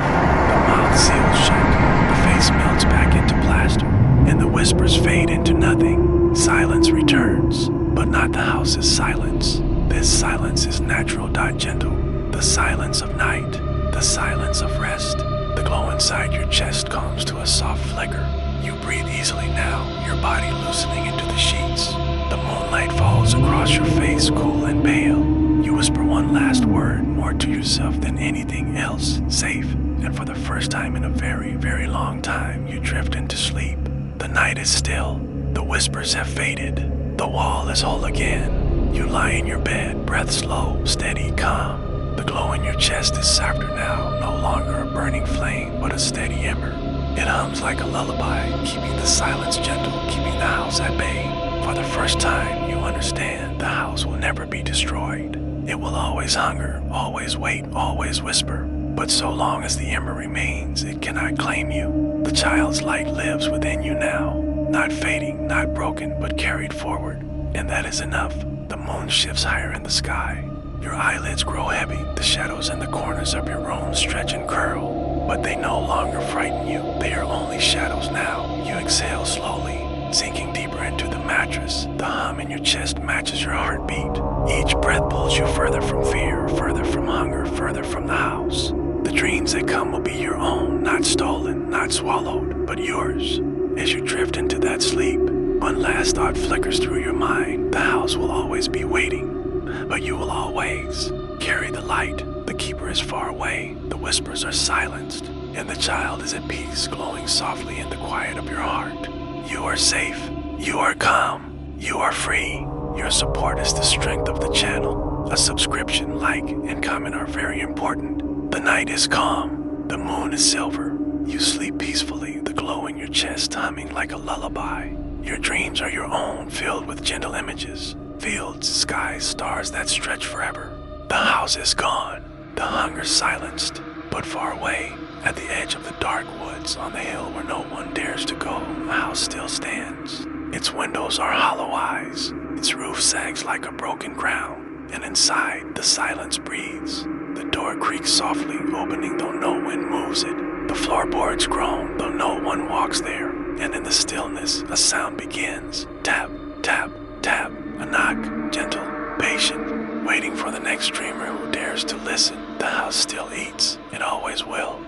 The mouth seals shut. The face melts back into plaster, and the whispers fade into nothing. Silence returns, but not the house's silence. This silence is natural, gentle. The silence of night, the silence of rest. The glow inside your chest comes to a soft flicker. You breathe easily now, your body loosening into the sheets. The moonlight falls across your face, cool and pale. You whisper one last word, more to yourself than anything else, safe. And for the first time in a very, very long time, you drift into sleep. The night is still, The whispers have faded. The wall is whole again. You lie in your bed, breath slow, steady, calm. The glow in your chest is softer now, no longer a burning flame, but a steady ember. It hums like a lullaby, keeping the silence gentle, keeping the house at bay. For the first time, you understand the house will never be destroyed. It will always hunger, always wait, always whisper. But so long as the ember remains, it cannot claim you. The child's light lives within you now, not fading, not broken, but carried forward. And that is enough. The moon shifts higher in the sky. Your eyelids grow heavy, the shadows in the corners of your room stretch and curl. But they no longer frighten you, they are only shadows now. You exhale slowly, sinking deeper into the mattress. The hum in your chest matches your heartbeat. Each breath pulls you further from fear, further from hunger, further from the house. The dreams that come will be your own, not stolen, not swallowed, but yours. As you drift into that sleep, one last thought flickers through your mind. The house will always be waiting, but you will always carry the light. The keeper is far away, the whispers are silenced, and the child is at peace, glowing softly in the quiet of your heart. You are safe, you are calm, you are free. Your support is the strength of the channel. A subscription, like, and comment are very important. The night is calm, the moon is silver. You sleep peacefully, the glow in your chest humming like a lullaby. Your dreams are your own, filled with gentle images. Fields, skies, stars that stretch forever. The house is gone, the hunger silenced, but far away, at the edge of the dark woods, on the hill where no one dares to go, the house still stands. Its windows are hollow eyes, its roof sags like a broken crown, and inside the silence breathes. The door creaks softly, opening though no wind moves it. The floorboards groan, though no one walks there, and in the stillness, a sound begins. Tap, tap, tap, a knock, gentle, patient, waiting for the next dreamer who dares to listen. The house still eats, it always will.